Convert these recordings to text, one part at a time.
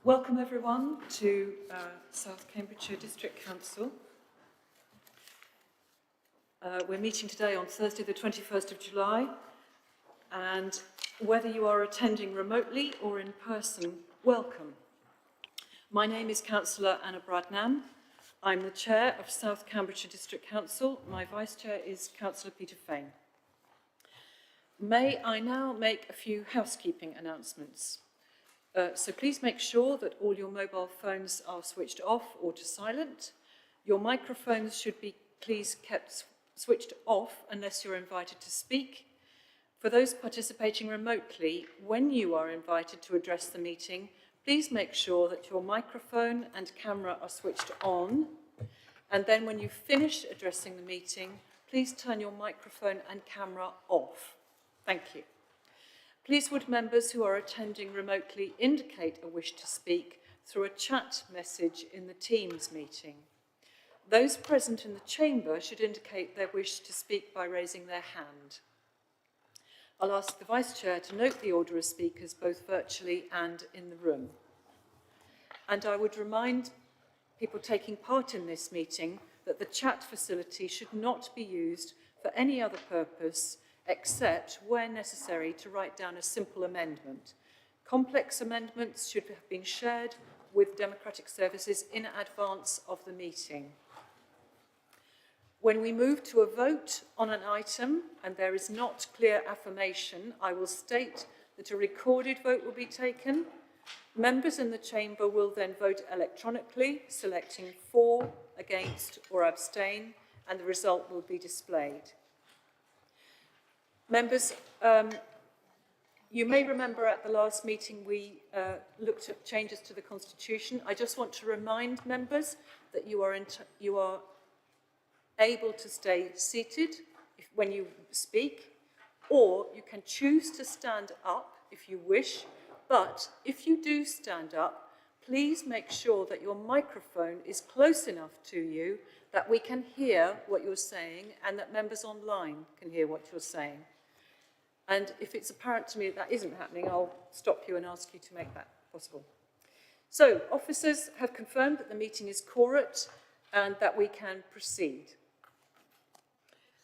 Welcome everyone to South Cambridgeshire District Council. We're meeting today on Thursday the 21st of July, and whether you are attending remotely or in person, welcome. My name is Councillor Anna Bradnam. I'm the Chair of South Cambridgeshire District Council. My Vice Chair is Councillor Peter Fane. May I now make a few housekeeping announcements. So please make sure that all your mobile phones are switched off or to silent. Your microphones should be please kept switched off unless you're invited to speak. For those participating remotely, when you are invited to address the meeting, please make sure that your microphone and camera are switched on. And then when you finish addressing the meeting, please turn your microphone and camera off. Thank you. Please would members who are attending remotely indicate a wish to speak through a chat message in the Teams meeting. Those present in the chamber should indicate their wish to speak by raising their hand. I'll ask the Vice Chair to note the order of speakers both virtually and in the room. And I would remind people taking part in this meeting that the chat facility should not be used for any other purpose except where necessary to write down a simple amendment. Complex amendments should have been shared with Democratic Services in advance of the meeting. When we move to a vote on an item and there is not clear affirmation, I will state that a recorded vote will be taken. Members in the chamber will then vote electronically, selecting for, against or abstain, and the result will be displayed. Members, you may remember at the last meeting we looked at changes to the Constitution. I just want to remind members that you are able to stay seated when you speak, or you can choose to stand up if you wish, but if you do stand up, please make sure that your microphone is close enough to you that we can hear what you're saying and that members online can hear what you're saying. And if it's apparent to me that that isn't happening, I'll stop you and ask you to make that possible. So, officers have confirmed that the meeting is quorate and that we can proceed.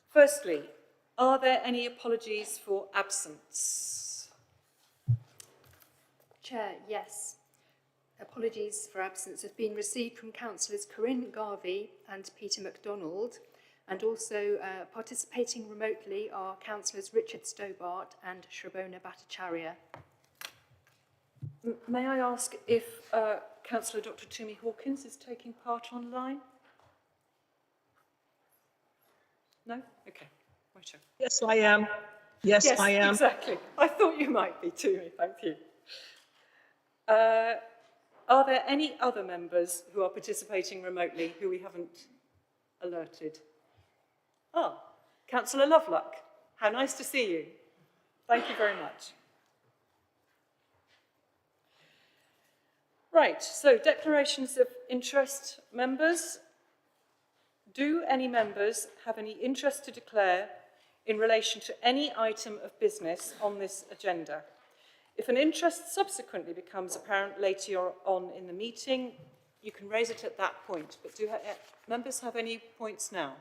Firstly, are there any apologies for absence? Chair, yes. Apologies for absence have been received from Councillors Corinne Garvey and Peter MacDonald, and also participating remotely are Councillors Richard Stobart and Shrabona Bhattacharya. May I ask if Councillor Dr. Tumi Hawkins is taking part online? No? Okay. Righto. Yes, I am. Yes, I am. Exactly. I thought you might be, Tumi. Thank you. Are there any other members who are participating remotely who we haven't alerted? Ah, Councillor Loveluck. How nice to see you. Thank you very much. Right, so declarations of interest, members. Do any members have any interest to declare in relation to any item of business on this agenda? If an interest subsequently becomes apparent later on in the meeting, you can raise it at that point. But do members have any points now?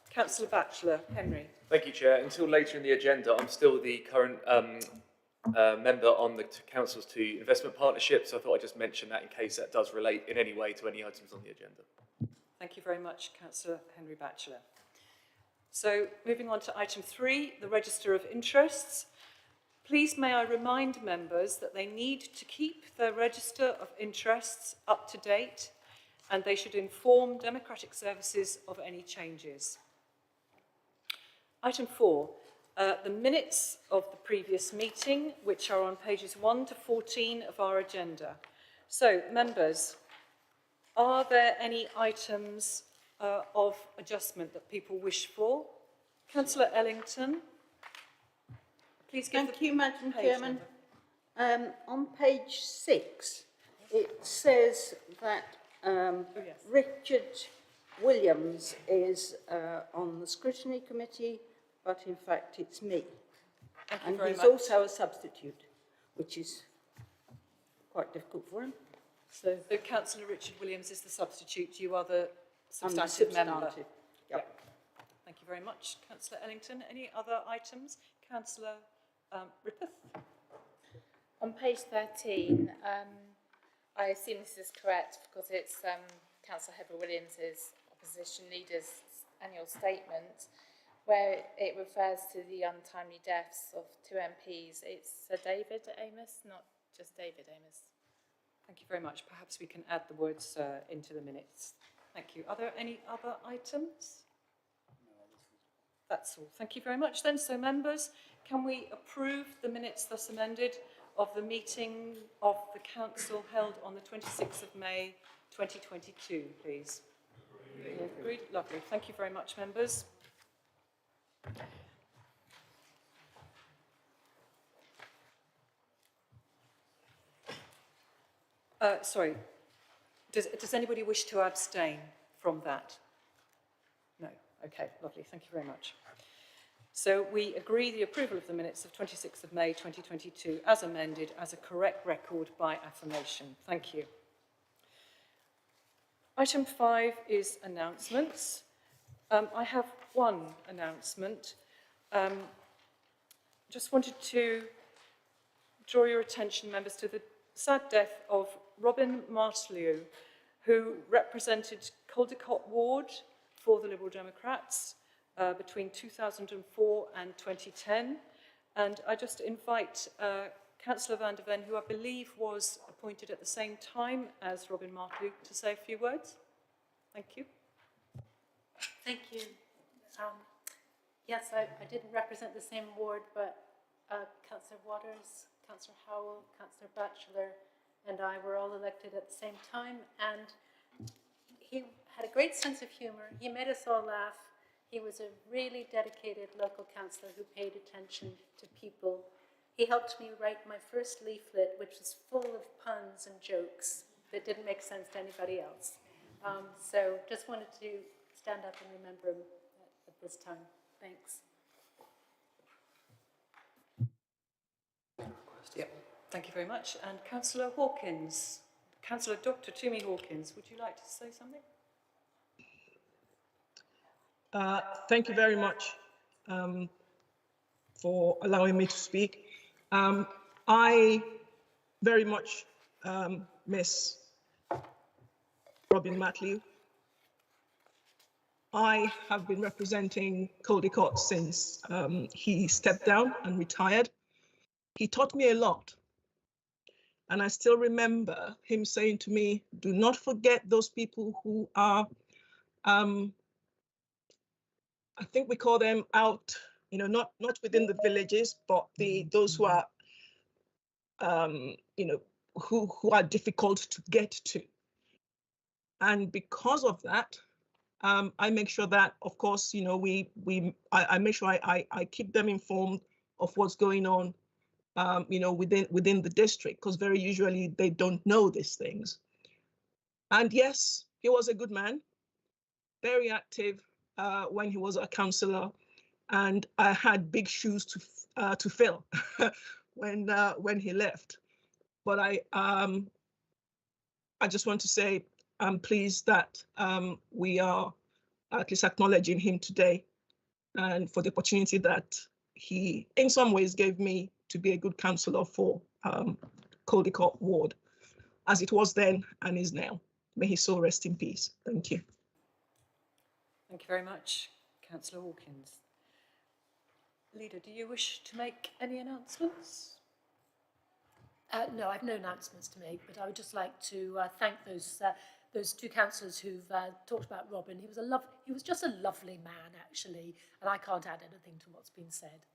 Councillor Batchelor, Henry. Thank you, Chair. Until later in the agenda, I'm still the current member on the Council's two investment partnerships, so I thought I'd just mention that in case that does relate in any way to any items on the agenda. Thank you very much, Councillor Henry Batchelor. So, moving on to item 3, the Register of Interests. Please may I remind members that they need to keep their Register of Interests up to date and they should inform Democratic Services of any changes. Item 4, the minutes of the previous meeting, which are on pages 1 to 14 of our agenda. So, members, are there any items of adjustment that people wish for? Councillor Ellington, please give Thank you, Madam Chairman. On page 6, it says that Richard Williams is on the scrutiny committee, but in fact it's me. And he's also a substitute, which is quite difficult for him. So So Councillor Richard Williams is the substitute, you are the I'm the substantive member. substantive. Yep. Thank you very much. Councillor Ellington, any other items? Councillor Rippeth? On page 13, I assume this is correct because it's Councillor Heather Williams's opposition leader's annual statement, where it refers to the untimely deaths of 2 MPs. It's Sir David Amos, not just David Amos. Thank you very much. Perhaps we can add the words into the minutes. Thank you. Are there any other items? That's all. Thank you very much then. So members, can we approve the minutes thus amended of the meeting of the council held on the 26th of May 2022, please? Agreed. Lovely. Thank you very much, members. Sorry, does anybody wish to abstain from that? No. Okay, lovely. Thank you very much. So we agree the approval of the minutes of 26th of May 2022 as amended as a correct record by affirmation. Thank you. Item 5 is announcements. I have one announcement. Just wanted to draw your attention, members, to the sad death of Robin Martlew, who represented Caldecott Ward for the Liberal Democrats between 2004 and 2010. And I just invite Councillor van der Ven, who I believe was appointed at the same time as Robin Martlew, to say a few words. Thank you. Thank you. Yes, I didn't represent the same ward, but Councillor Waters, Councillor Howell, Councillor Batchelor, and I were all elected at the same time, and he had a great sense of humour. He made us all laugh. He was a really dedicated local councillor who paid attention to people. He helped me write my first leaflet, which was full of puns and jokes that didn't make sense to anybody else. So just wanted to stand up and remember him at this time. Thanks. Yep. Thank you very much. And Councillor Hawkins, Councillor Dr. Toomey Hawkins, would you like to say something? Thank you very much for allowing me to speak. I very much miss Robin Martlew. I have been representing Caldecott since he stepped down and retired. He taught me a lot. And I still remember him saying to me, do not forget those people who are, I think we call them out, you know, not within the villages, but those who are, you know, who are difficult to get to. And because of that, I make sure that, of course, you know, I make sure I keep them informed of what's going on, you know, within the district, because very usually they don't know these things. And yes, he was a good man, very active when he was a councillor, and I had big shoes to fill when he left. But I just want to say I'm pleased that we are at least acknowledging him today, and for the opportunity that he in some ways gave me to be a good councillor for Caldecott Ward, as it was then and is now. May his soul rest in peace. Thank you. Thank you very much, Councillor Hawkins. Leader, do you wish to make any announcements? No, I've no announcements to make, but I would just like to thank those two councillors who've talked about Robin. He was just a lovely man, actually, and I can't add anything to what's been said.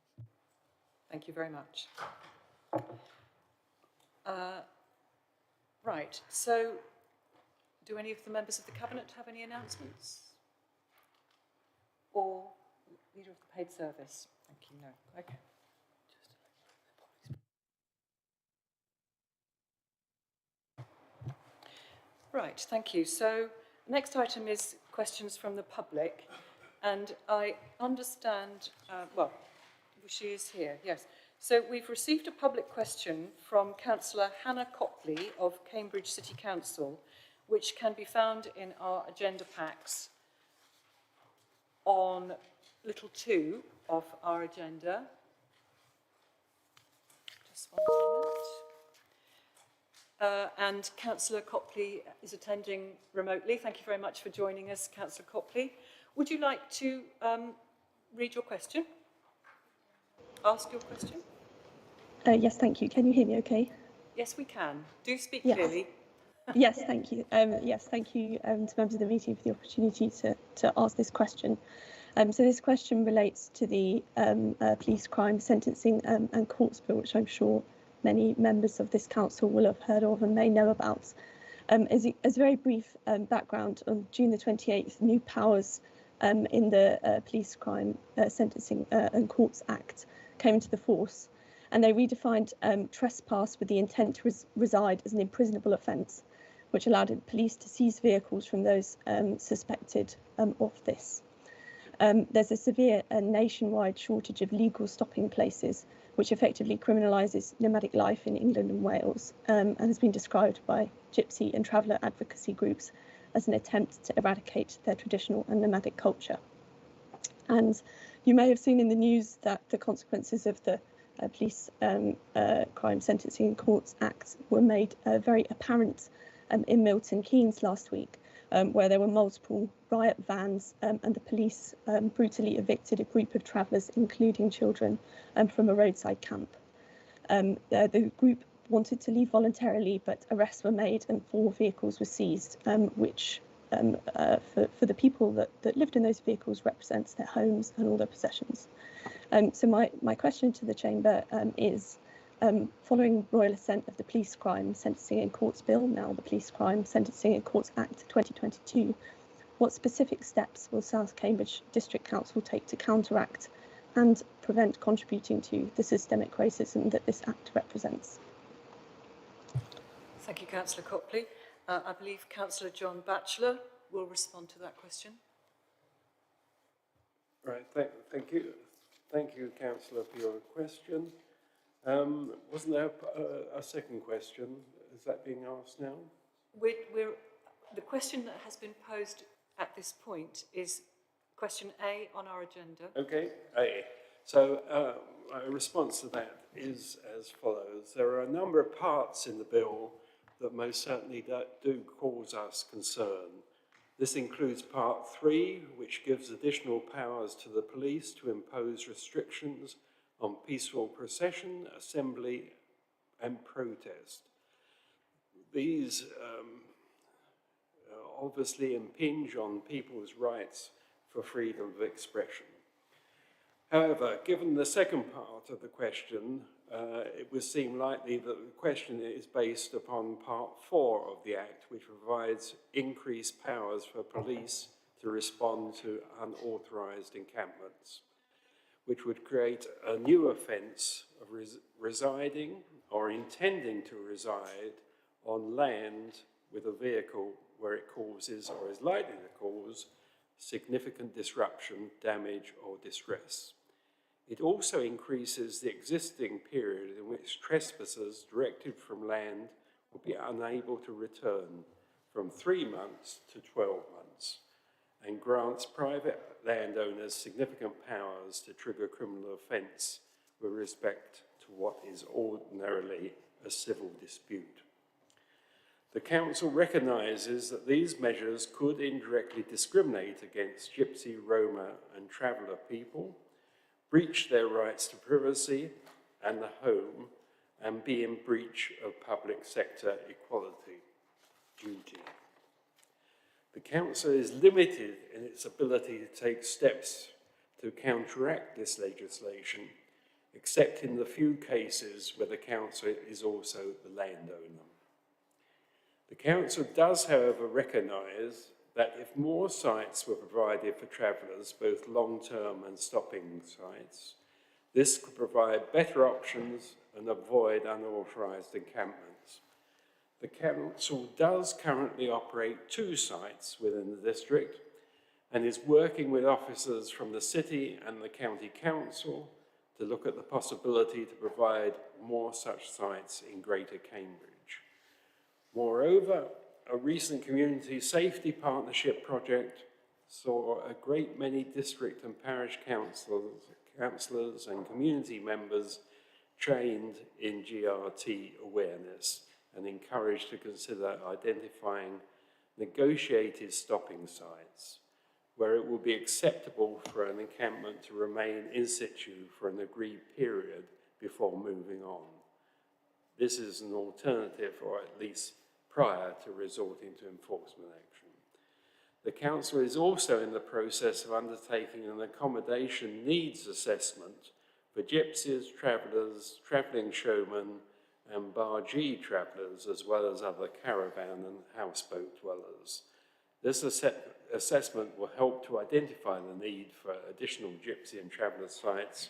Thank you very much. Right, so do any of the members of the Cabinet have any announcements? Or Leader of the Paid Service? Thank you, no. Okay. Right, thank you. So the next item is questions from the public, and I understand, well, she is here, yes. So we've received a public question from Councillor Hannah Copley of Cambridge City Council, which can be found in our agenda packs on little 2 of our agenda. Just one moment. And Councillor Copley is attending remotely. Thank you very much for joining us, Councillor Copley. Would you like to read your question? Ask your question? Yes, thank you. Can you hear me okay? Yes, we can. Do speak Yes. clearly. Yes, thank you. Yes, thank you to members of the meeting for the opportunity to ask this question. So this question relates to the police crime sentencing and courts bill, which I'm sure many members of this council will have heard of and may know about. As a very brief background, on June the 28th, new powers in the Police Crime Sentencing and Courts Act came into the force, and they redefined trespass with the intent to reside as an imprisonable offence, which allowed police to seize vehicles from those suspected of this. There's a severe and nationwide shortage of legal stopping places, which effectively criminalises nomadic life in England and Wales, and has been described by gypsy and traveller advocacy groups as an attempt to eradicate their traditional and nomadic culture. And you may have seen in the news that the consequences of the Police Crime Sentencing and Courts Act were made very apparent in Milton Keynes last week, where there were multiple riot vans and the police brutally evicted a group of travellers, including children, from a roadside camp. The group wanted to leave voluntarily, but arrests were made and 4 vehicles were seized, which for the people that lived in those vehicles represents their homes and all their possessions. So my question to the Chamber is, following royal assent of the Police Crime Sentencing and Courts Bill, now the Police Crime Sentencing and Courts Act 2022, what specific steps will South Cambridge District Council take to counteract and prevent contributing to the systemic racism that this Act represents? Thank you, Councillor Copley. I believe Councillor John Batchelor will respond to that question. Right, thank you. Thank you, Councillor, for your question. Wasn't there a second question? Is that being asked now? The question that has been posed at this point is question A on our agenda. Okay, A. So my response to that is as follows. There are a number of parts in the bill that most certainly do cause us concern. This includes Part 3, which gives additional powers to the police to impose restrictions on peaceful procession, assembly and protest. These obviously impinge on people's rights for freedom of expression. However, given the second part of the question, it would seem likely that the question is based upon Part 4 of the Act, which provides increased powers for police to respond to unauthorised encampments, which would create a new offence of residing or intending to reside on land with a vehicle where it causes or is likely to cause significant disruption, damage or distress. It also increases the existing period in which trespassers directed from land will be unable to return from 3 months to 12 months and grants private landowners significant powers to trigger criminal offence with respect to what is ordinarily a civil dispute. The Council recognises that these measures could indirectly discriminate against Gypsy, Roma and Traveller people, breach their rights to privacy and the home, and be in breach of public sector equality duty. The Council is limited in its ability to take steps to counteract this legislation, except in the few cases where the Council is also the landowner. The Council does, however, recognise that if more sites were provided for travellers, both long-term and stopping sites, this could provide better options and avoid unauthorised encampments. The Council does currently operate 2 sites within the district and is working with officers from the City and the County Council to look at the possibility to provide more such sites in Greater Cambridge. Moreover, a recent community safety partnership project saw a great many district and parish councillors and community members trained in GRT awareness and encouraged to consider identifying negotiated stopping sites where it will be acceptable for an encampment to remain in situ for an agreed period before moving on. This is an alternative, or at least prior to resorting to enforcement action. The Council is also in the process of undertaking an accommodation needs assessment for gypsies, travellers, travelling showmen and bargee travellers, as well as other caravan and houseboat dwellers. This assessment will help to identify the need for additional gypsy and traveller sites,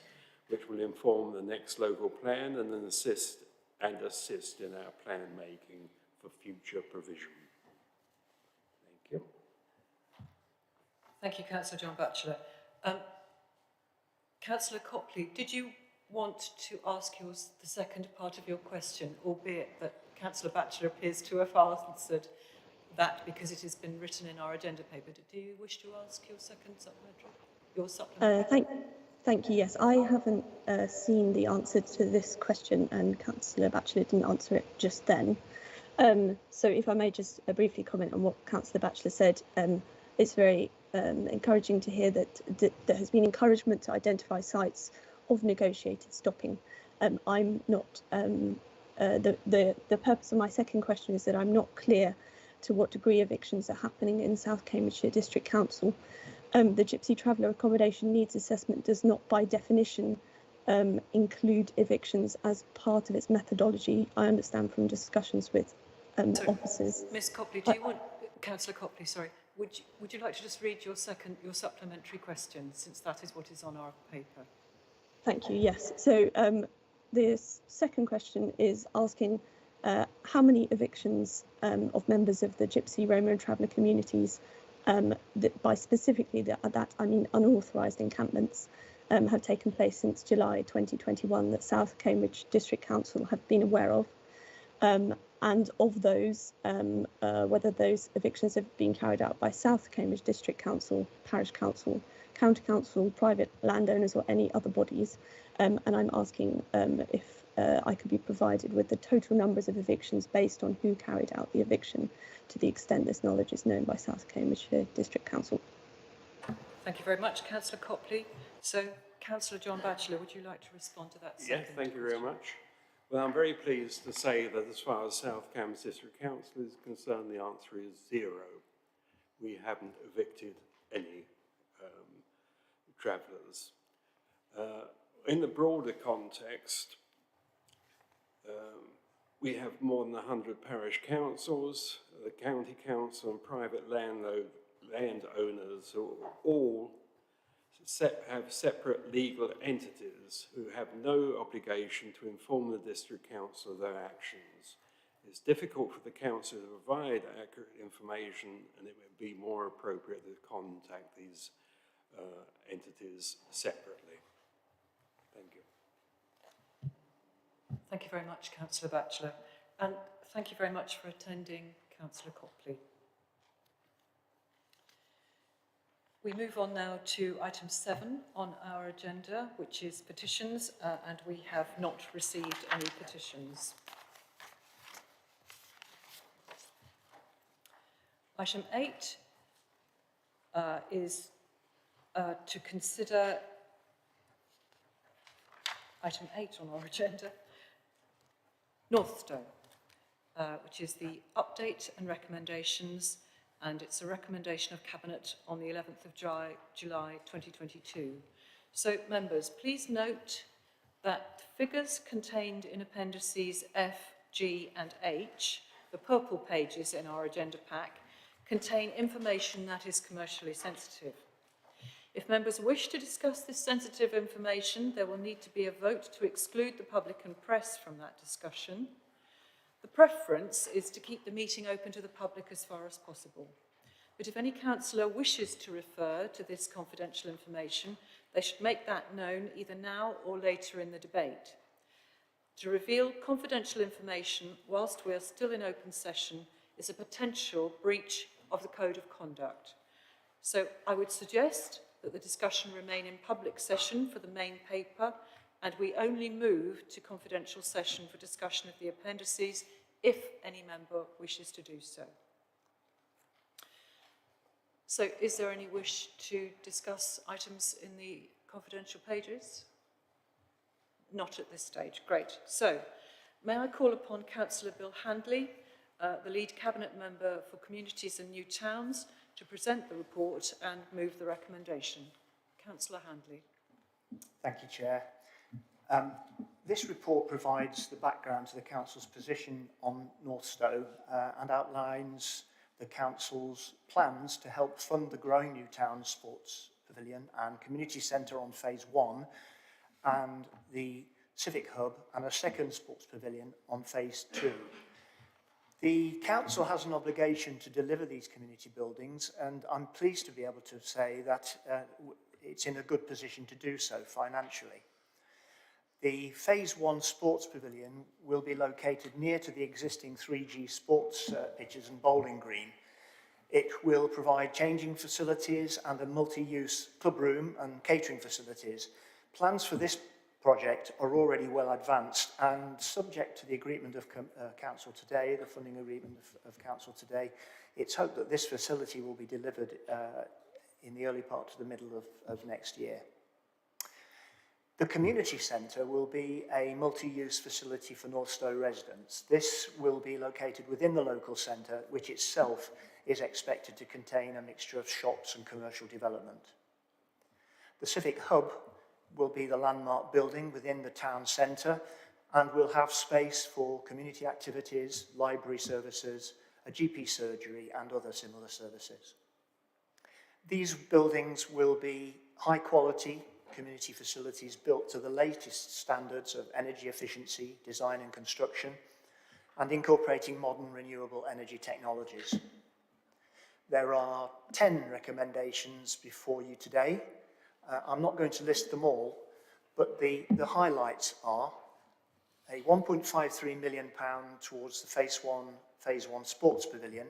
which will inform the next local plan and then assist in our plan making for future provision. Thank you. Thank you, Councillor John Batchelor. Councillor Copley, did you want to ask the second part of your question, albeit that Councillor Batchelor appears to have answered that because it has been written in our agenda paper? Do you wish to ask your second supplementary? Thank you. Yes, I haven't seen the answer to this question, and Councillor Batchelor didn't answer it just then. So if I may just briefly comment on what Councillor Batchelor said, it's very encouraging to hear that there has been encouragement to identify sites of negotiated stopping. I'm not, the purpose of my second question is that I'm not clear to what degree evictions are happening in South Cambridgeshire District Council. The Gypsy Traveller Accommodation Needs Assessment does not by definition include evictions as part of its methodology. I understand from discussions with officers. Ms Copley, do you want, Councillor Copley, sorry, would you like to just read your supplementary question, since that is what is on our paper? Thank you, yes. So the second question is asking how many evictions of members of the Gypsy, Roma and Traveller communities, by specifically that I mean unauthorised encampments, have taken place since July 2021 that South Cambridge District Council have been aware of. And of those, whether those evictions have been carried out by South Cambridge District Council, Parish Council, County Council, private landowners or any other bodies. And I'm asking if I could be provided with the total numbers of evictions based on who carried out the eviction, to the extent this knowledge is known by South Cambridgeshire District Council. Thank you very much, Councillor Copley. So, Councillor John Batchelor, would you like to respond to that second Yes, thank you very much. Well, I'm very pleased to say that as far as South Cambridge District Council is concerned, the answer is 0. We haven't evicted any travellers. In the broader context, we have more than 100 parish councils, the county council and private landowners who all have separate legal entities who have no obligation to inform the district council of their actions. It's difficult for the council to provide accurate information, and it would be more appropriate to contact these entities separately. Thank you. Thank you very much, Councillor Batchelor. And thank you very much for attending, Councillor Copley. We move on now to item 7 on our agenda, which is petitions, and we have not received any petitions. Item 8 is to consider item 8 on our agenda, Northstowe, which is the update and recommendations, and it's a recommendation of Cabinet on the 11th of July 2022. So, members, please note that figures contained in appendices F, G and H, the purple pages in our agenda pack, contain information that is commercially sensitive. If members wish to discuss this sensitive information, there will need to be a vote to exclude the public and press from that discussion. The preference is to keep the meeting open to the public as far as possible. But if any councillor wishes to refer to this confidential information, They should make that known either now or later in the debate. To reveal confidential information whilst we are still in open session is a potential breach of the Code of Conduct. So I would suggest that the discussion remain in public session for the main paper, and we only move to confidential session for discussion of the appendices if any member wishes to do so. So is there any wish to discuss items in the confidential pages? Not at this stage. Great. So may I call upon Councillor Bill Handley, the lead Cabinet Member for Communities and New Towns, to present the report and move the recommendation. Councillor Handley. Thank you, Chair. This report provides the background to the Council's position on North Stowe and outlines the Council's plans to help fund the growing New Town Sports Pavilion and Community Centre on Phase 1 and the Civic Hub and a second Sports Pavilion on Phase 2. The Council has an obligation to deliver these community buildings, and I'm pleased to be able to say that it's in a good position to do so financially. The Phase 1 Sports Pavilion will be located near to the existing 3G sports pitches and bowling green. It will provide changing facilities and a multi-use club room and catering facilities. Plans for this project are already well advanced, and subject to the agreement of Council today, the funding agreement of Council today, it's hoped that this facility will be delivered in the early part to the middle of next year. The community centre will be a multi-use facility for North Stowe residents. This will be located within the local centre, which itself is expected to contain a mixture of shops and commercial development. The Civic Hub will be the landmark building within the town centre and will have space for community activities, library services, a GP surgery and other similar services. These buildings will be high quality community facilities built to the latest standards of energy efficiency, design and construction, and incorporating modern renewable energy technologies. There are 10 recommendations before you today. I'm not going to list them all, but the highlights are a £1.53 million towards the Phase 1 Sports Pavilion,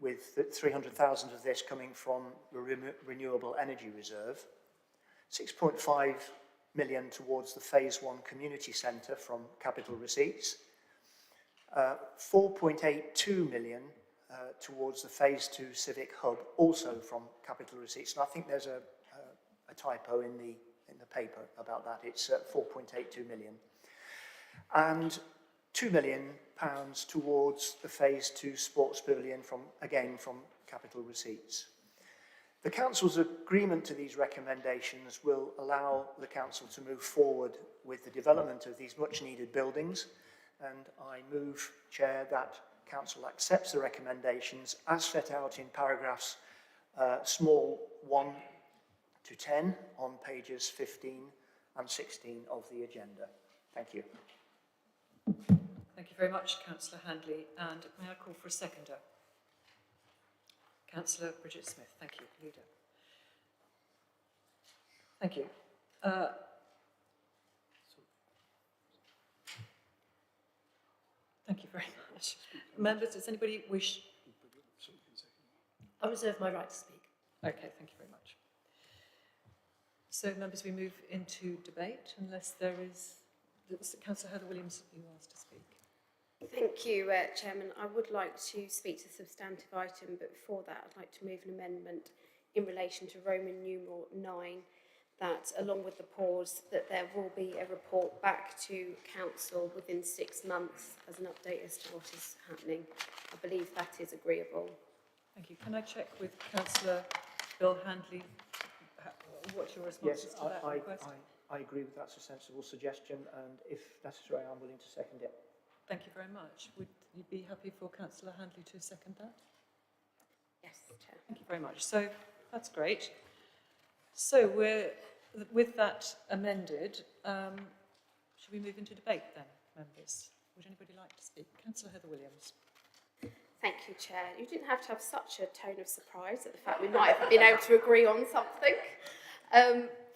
with 300,000 of this coming from the Renewable Energy Reserve, 6.5 million towards the Phase 1 Community Centre from capital receipts, 4.82 million towards the Phase 2 Civic Hub, also from capital receipts. And I think there's a typo in the paper about that. It's 4.82 million. And £2 million towards the Phase 2 Sports Pavilion from capital receipts. The Council's agreement to these recommendations will allow the Council to move forward with the development of these much needed buildings, and I move, Chair, that Council accepts the recommendations as set out in paragraphs small 1 to 10 on pages 15 and 16 of the agenda. Thank you. Thank you very much, Councillor Handley. And may I call for a seconder? Councillor Bridget Smith. Thank you, Leader. Thank you. Thank you very much. Members, does anybody wish? I reserve my right to speak. Okay, thank you very much. So, members, we move into debate, unless there is... Councillor Heather Williams, who wants to speak. Thank you, Chairman. I would like to speak to the substantive item, but before that I'd like to move an amendment in relation to Roman numeral 9, that along with the pause, that there will be a report back to Council within 6 months as an update as to what is happening. I believe that is agreeable. Thank you. Can I check with Councillor Bill Handley what your response is to that request? I agree with that's a sensible suggestion, and if necessary, I'm willing to second it. Thank you very much. Would you be happy for Councillor Handley to second that? Yes, Chair. Thank you very much. So that's great. So we're, with that amended, should we move into debate then, members? Would anybody like to speak? Councillor Heather Williams. Thank you, Chair. You didn't have to have such a tone of surprise at the fact we might have been able to agree on something.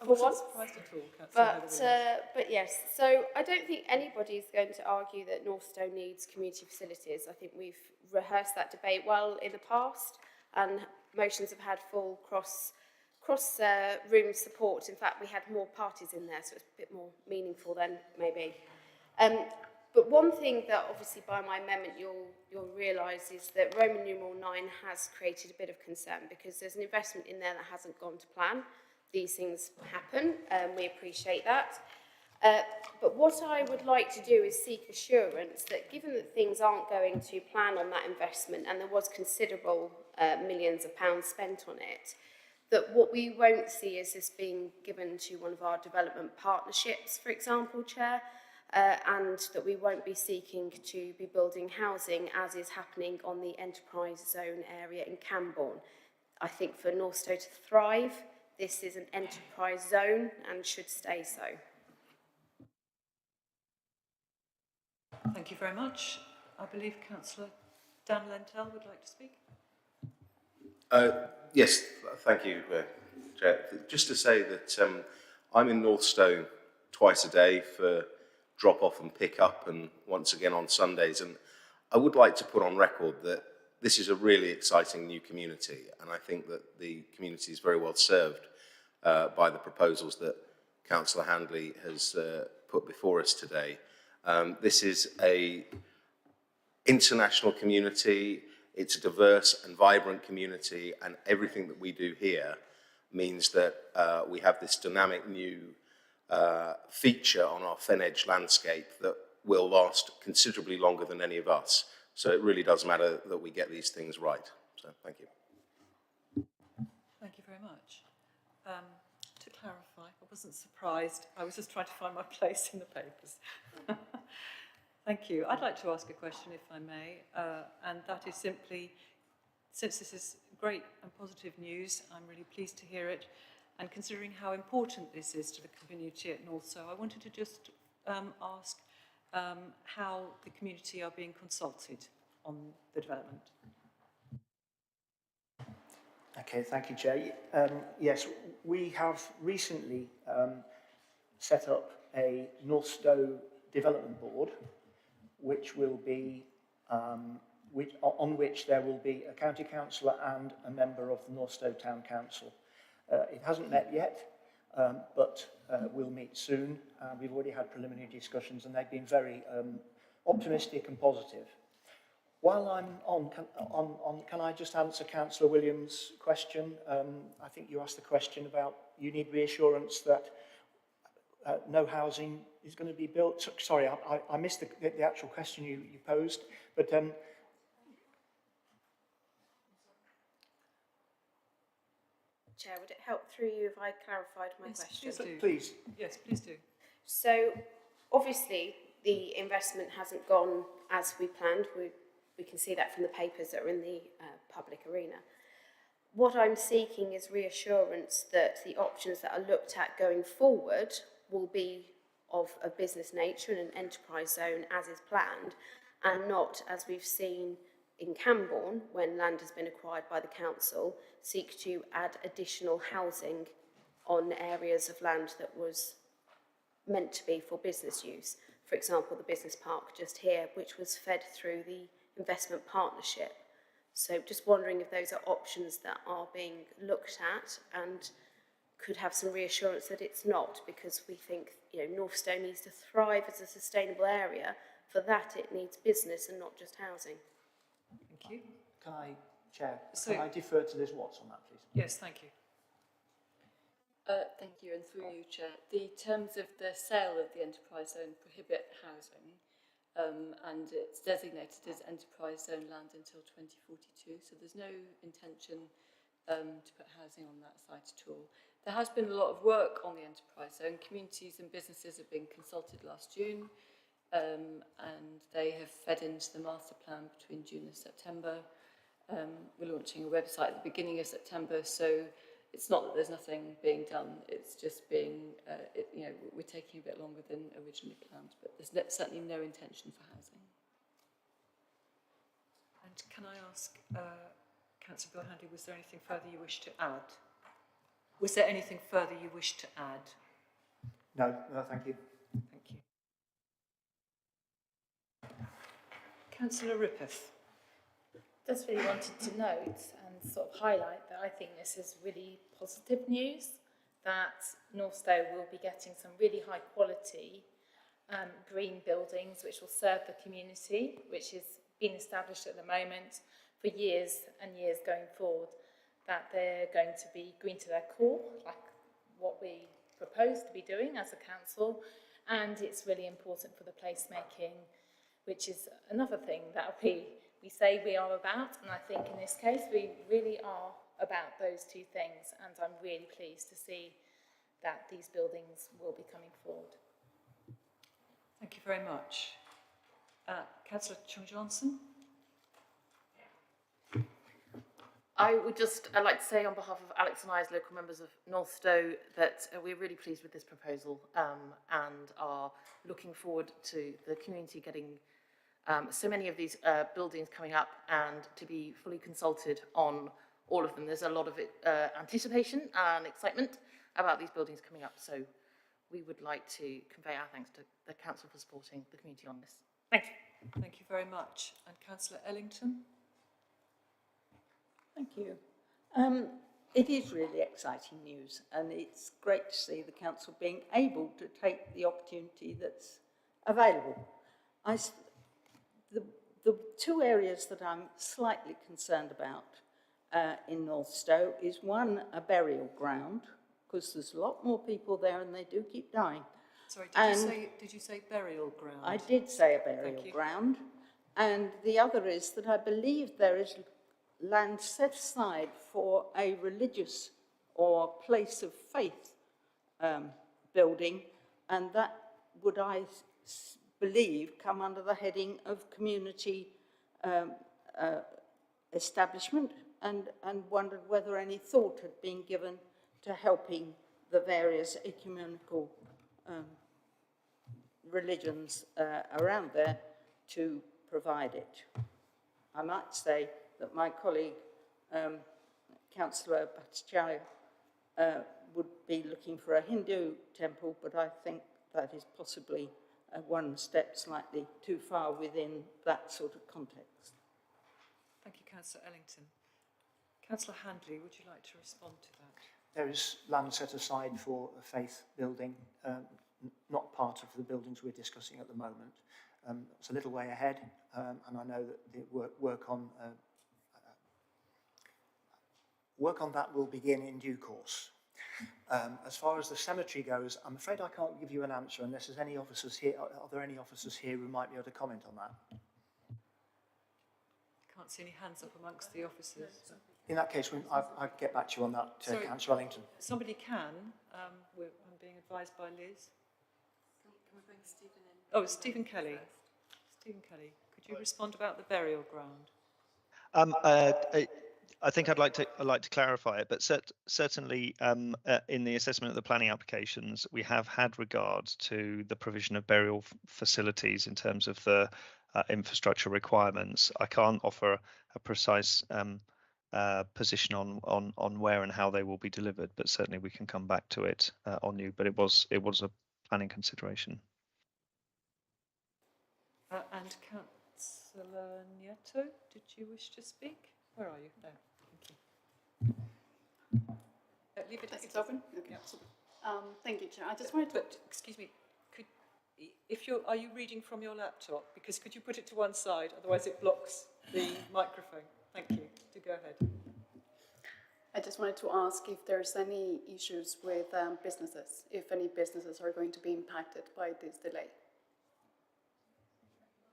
I for wasn't once. surprised at all, Councillor Heather-Williams. But yes, so I don't think anybody's going to argue that Northstowe needs community facilities. I think we've rehearsed that debate well in the past, and motions have had full cross room support. In fact, we had more parties in there, so it's a bit more meaningful then, maybe. But one thing that obviously by my amendment you'll realise is that Roman numeral 9 has created a bit of concern because there's an investment in there that hasn't gone to plan. These things happen, we appreciate that. But what I would like to do is seek assurance that given that things aren't going to plan on that investment and there was considerable millions of pounds spent on it, that what we won't see is this being given to one of our development partnerships, for example, Chair, and that we won't be seeking to be building housing as is happening on the enterprise zone area in Camborne. I think for Northstowe to thrive, this is an enterprise zone and should stay so. Thank you very much. I believe Councillor Dan Lentell would like to speak. Yes, thank you, Chair. Just to say that I'm in Northstowe twice a day for drop-off and pick-up, and once again on Sundays. And I would like to put on record that this is a really exciting new community, and I think that the community is very well served by the proposals that Councillor Handley has put before us today. This is an international community. It's a diverse and vibrant community, and everything that we do here means that we have this dynamic new feature on our Fen Edge landscape that will last considerably longer than any of us. So it really does matter that we get these things right. So thank you. Thank you very much. To clarify, I wasn't surprised. I was just trying to find my place in the papers. Thank you. I'd like to ask a question, if I may, and that is simply, since this is great and positive news, I'm really pleased to hear it, and considering how important this is to the community at Northstowe, I wanted to just ask how the community are being consulted on the development. Okay, thank you, Chair. Yes, we have recently set up a Northstowe Development Board, which will be, on which there will be a county councillor and a member of the Northstowe Town Council. It hasn't met yet, but we'll meet soon. We've already had preliminary discussions and they've been very optimistic and positive. While I'm can I just answer Councillor Williams' question? I think you asked the question about you need reassurance that no housing is going to be built. Sorry, I missed the actual question you posed, but Chair, would it help through you if I clarified my question? Please do. please. Yes, please do. So, obviously, the investment hasn't gone as we planned. We can see that from the papers that are in the public arena. What I'm seeking is reassurance that the options that are looked at going forward will be of a business nature and an enterprise zone as is planned, and not, as we've seen in Camborne, when land has been acquired by the council, seek to add additional housing on areas of land that was meant to be for business use. For example, the business park just here, which was fed through the investment partnership. So just wondering if those are options that are being looked at and could have some reassurance that it's not, because we think, you know, Northstowe needs to thrive as a sustainable area. For that, it needs business and not just housing. Thank you. Can I, Chair, So- can I defer to Liz Watts on that, please? Yes, thank you. Thank you, and through you, Chair. The terms of the sale of the enterprise zone prohibit housing, and it's designated as enterprise zone land until 2042, so there's no intention to put housing on that site at all. There has been a lot of work on the enterprise zone. Communities and businesses have been consulted last June, and they have fed into the master plan between June and September. We're launching a website at the beginning of September, so it's not that there's nothing being done, it's just being, you know, we're taking a bit longer than originally planned, but there's certainly no intention for housing. And can I ask, Councillor Bill Handley, was there anything further you wish to add? Was there anything further you wish to add? No, no, thank you. Thank you. Councillor Rippeth. Just really wanted to note and sort of highlight that I think this is really positive news, that Northstowe will be getting some really high quality green buildings which will serve the community, which is being established at the moment for years and years going forward, that they're going to be green to their core, like what we propose to be doing as a council, and it's really important for the placemaking, which is another thing that we say we are about, and I think in this case we really are about those two things, and I'm really pleased to see that these buildings will be coming forward. Thank you very much. Councillor Chung-Johnson. I'd like to say on behalf of Alex and I as local members of Northstowe that we're really pleased with this proposal and are looking forward to the community getting so many of these buildings coming up and to be fully consulted on all of them. There's a lot of anticipation and excitement about these buildings coming up, so we would like to convey our thanks to the council for supporting the community on this. Thank you. Thank you very much. And Councillor Ellington. Thank you. It is really exciting news, and it's great to see the council being able to take the opportunity that's available. The two areas that I'm slightly concerned about in Northstowe is one, a burial ground, because there's a lot more people there and they do keep dying. Sorry, did you say burial ground? I did say a burial ground. And the other is that I believe there is land set aside for a religious or place of faith building, and that would, I believe, come under the heading of community establishment, and wondered whether any thought had been given to helping the various ecumenical religions around there to provide it. I might say that my colleague, Councillor Bhattacharya, would be looking for a Hindu temple, but I think that is possibly one step slightly too far within that sort of context. Thank you, Councillor Ellington. Councillor Handley, would you like to respond to that? There is land set aside for a faith building, not part of the buildings we're discussing at the moment. It's a little way ahead, and I know that the work on that will begin in due course. As far as the cemetery goes, I'm afraid I can't give you an answer unless there's any officers here. Are there any officers here who might be able to comment on that? Can't see any hands up amongst the officers. In that case, I'll get back to you on that, Councillor Ellington. Somebody can. I'm being advised by Liz. Can we bring Stephen in? Oh, Stephen Kelly. Stephen Kelly, could you respond about the burial ground? I think I'd like to clarify it, but certainly in the assessment of the planning applications, we have had regard to the provision of burial facilities in terms of the infrastructure requirements. I can't offer a precise position on where and how they will be delivered, but certainly we can come back to it on you. But it was a planning consideration. And Councillor Nieto, did you wish to speak? Where are you? No, thank you. Leave it. It's open. Okay. Yeah. Thank you, Chair. I just wanted to. But excuse me, are you reading from your laptop? Because could you put it to one side? Otherwise, it blocks the microphone. Thank you. Do go ahead. I just wanted to ask if there's any issues with businesses, if any businesses are going to be impacted by this delay.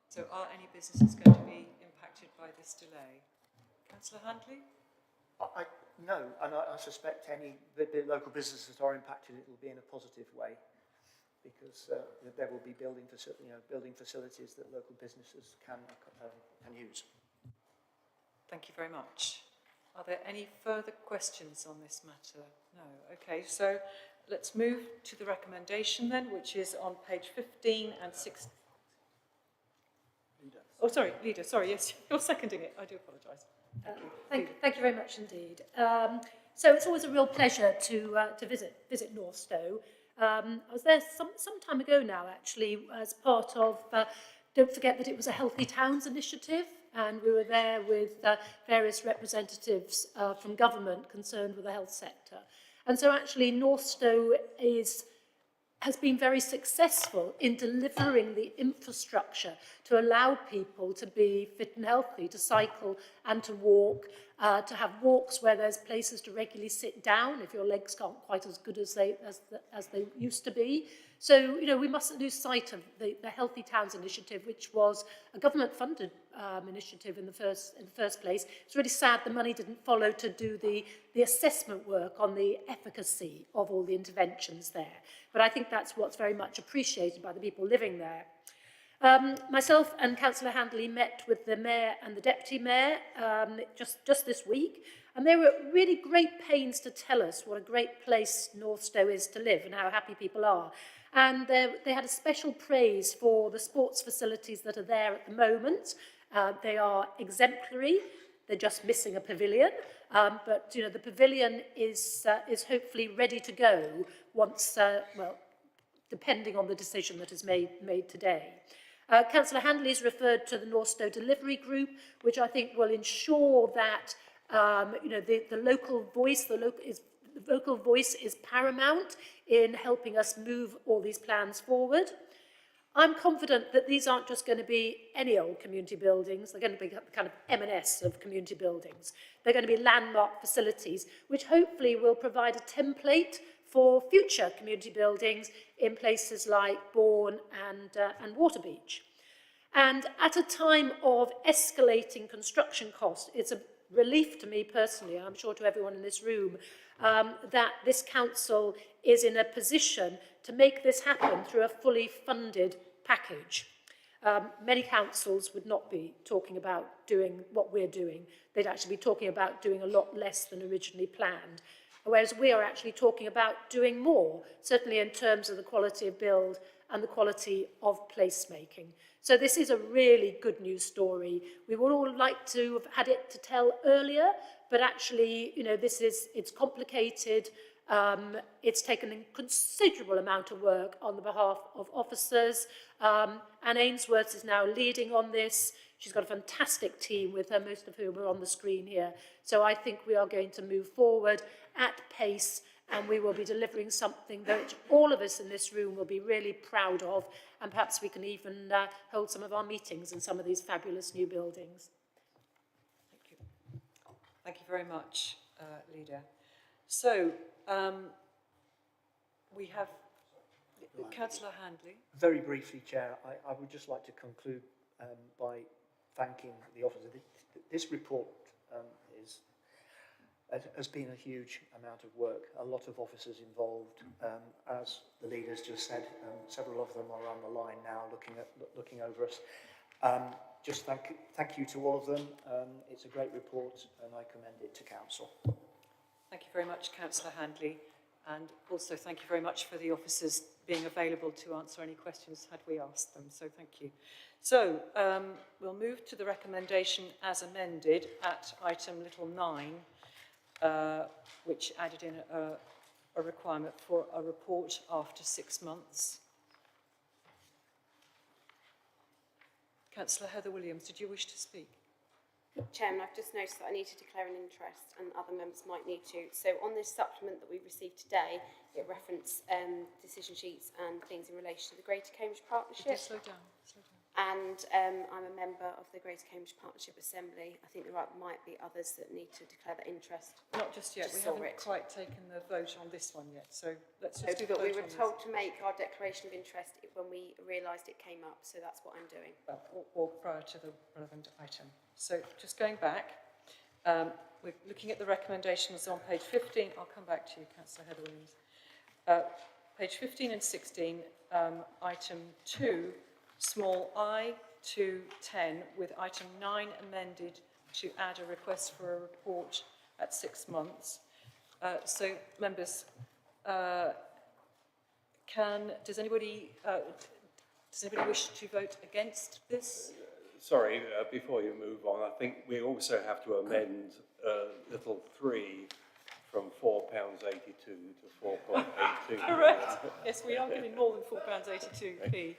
So are any businesses going to be impacted by this delay? Councillor Handley? No, and I suspect the local businesses that are impacted, it will be in a positive way, because there will be building facilities that local businesses can use. Thank you very much. Are there any further questions on this matter? No. Okay, so let's move to the recommendation then, which is on page 15 and 16. Oh, sorry, Leader. Sorry, yes, you're seconding it. I do apologise. Thank you very much indeed. So it's always a real pleasure to visit Northstowe. I was there some time ago now, actually, as part of, don't forget that it was a Healthy Towns initiative, and we were there with various representatives from government concerned with the health sector. And so actually Northstowe has been very successful in delivering the infrastructure to allow people to be fit and healthy, to cycle and to walk, to have walks where there's places to regularly sit down if your legs aren't quite as good as they used to be. So, you know, we mustn't lose sight of the Healthy Towns initiative, which was a government-funded initiative in the first place. It's really sad the money didn't follow to do the assessment work on the efficacy of all the interventions there. But I think that's what's very much appreciated by the people living there. Myself and Councillor Handley met with the Mayor and the Deputy Mayor just this week, and they were at really great pains to tell us what a great place Northstowe is to live and how happy people are. And they had a special praise for the sports facilities that are there at the moment. They are exemplary. They're just missing a pavilion. But, you know, the pavilion is hopefully ready to go once, well, depending on the decision that is made today. Councillor Handley's referred to the Northstowe Delivery Group, which I think will ensure that, you know, the local voice, the local voice is paramount in helping us move all these plans forward. I'm confident that these aren't just going to be any old community buildings. They're going to be the kind of M&S of community buildings. They're going to be landmark facilities, which hopefully will provide a template for future community buildings in places like Bourne and Waterbeach. And at a time of escalating construction costs, it's a relief to me personally, I'm sure to everyone in this room, that this council is in a position to make this happen through a fully funded package. Many councils would not be talking about doing what we're doing. They'd actually be talking about doing a lot less than originally planned. Whereas we are actually talking about doing more, certainly in terms of the quality of build and the quality of placemaking. So this is a really good news story. We would all like to have had it to tell earlier, but actually, you know, it's complicated. It's taken a considerable amount of work on the behalf of officers. Anne Ainsworth is now leading on this. She's got a fantastic team with her, most of whom are on the screen here. So I think we are going to move forward at pace, and we will be delivering something that all of us in this room will be really proud of, and perhaps we can even hold some of our meetings in some of these fabulous new buildings. Thank you. Thank you very much, Leader. So, we have Councillor Handley. Very briefly, Chair, I would just like to conclude by thanking the officer. This report has been a huge amount of work. A lot of officers involved. As the leaders just said, several of them are on the line now looking over us. Just thank you to all of them. It's a great report and I commend it to Council. Thank you very much, Councillor Handley, and also thank you very much for the officers being available to answer any questions had we asked them, so thank you. So, we'll move to the recommendation as amended at item little 9, which added in a requirement for a report after 6 months. Councillor Heather Williams, did you wish to speak? Chairman, I've just noticed that I need to declare an interest and other members might need to. So on this supplement that we received today, it referenced decision sheets and things in relation to the Greater Cambridge Partnership. Slow down, slow down. And I'm a member of the Greater Cambridge Partnership Assembly. I think there might be others that need to declare that interest. Not just yet, we haven't quite taken the vote on this one yet, so let's just do the but vote we were on told to make our declaration of interest when we realised it came up, so that's what I'm doing. or prior to the relevant item. So just going back, we're looking at the recommendations on page 15. I'll come back to you, Councillor Heather Williams. Page 15 and 16, item 2, small I to 10, with item 9 amended to add a request for a report at 6 months. So, members, does anybody wish to vote against this? Sorry, before you move on, I think we also have to amend little 3 from £4.82 to 4.82. Correct. Yes, we are giving more than £4.82p.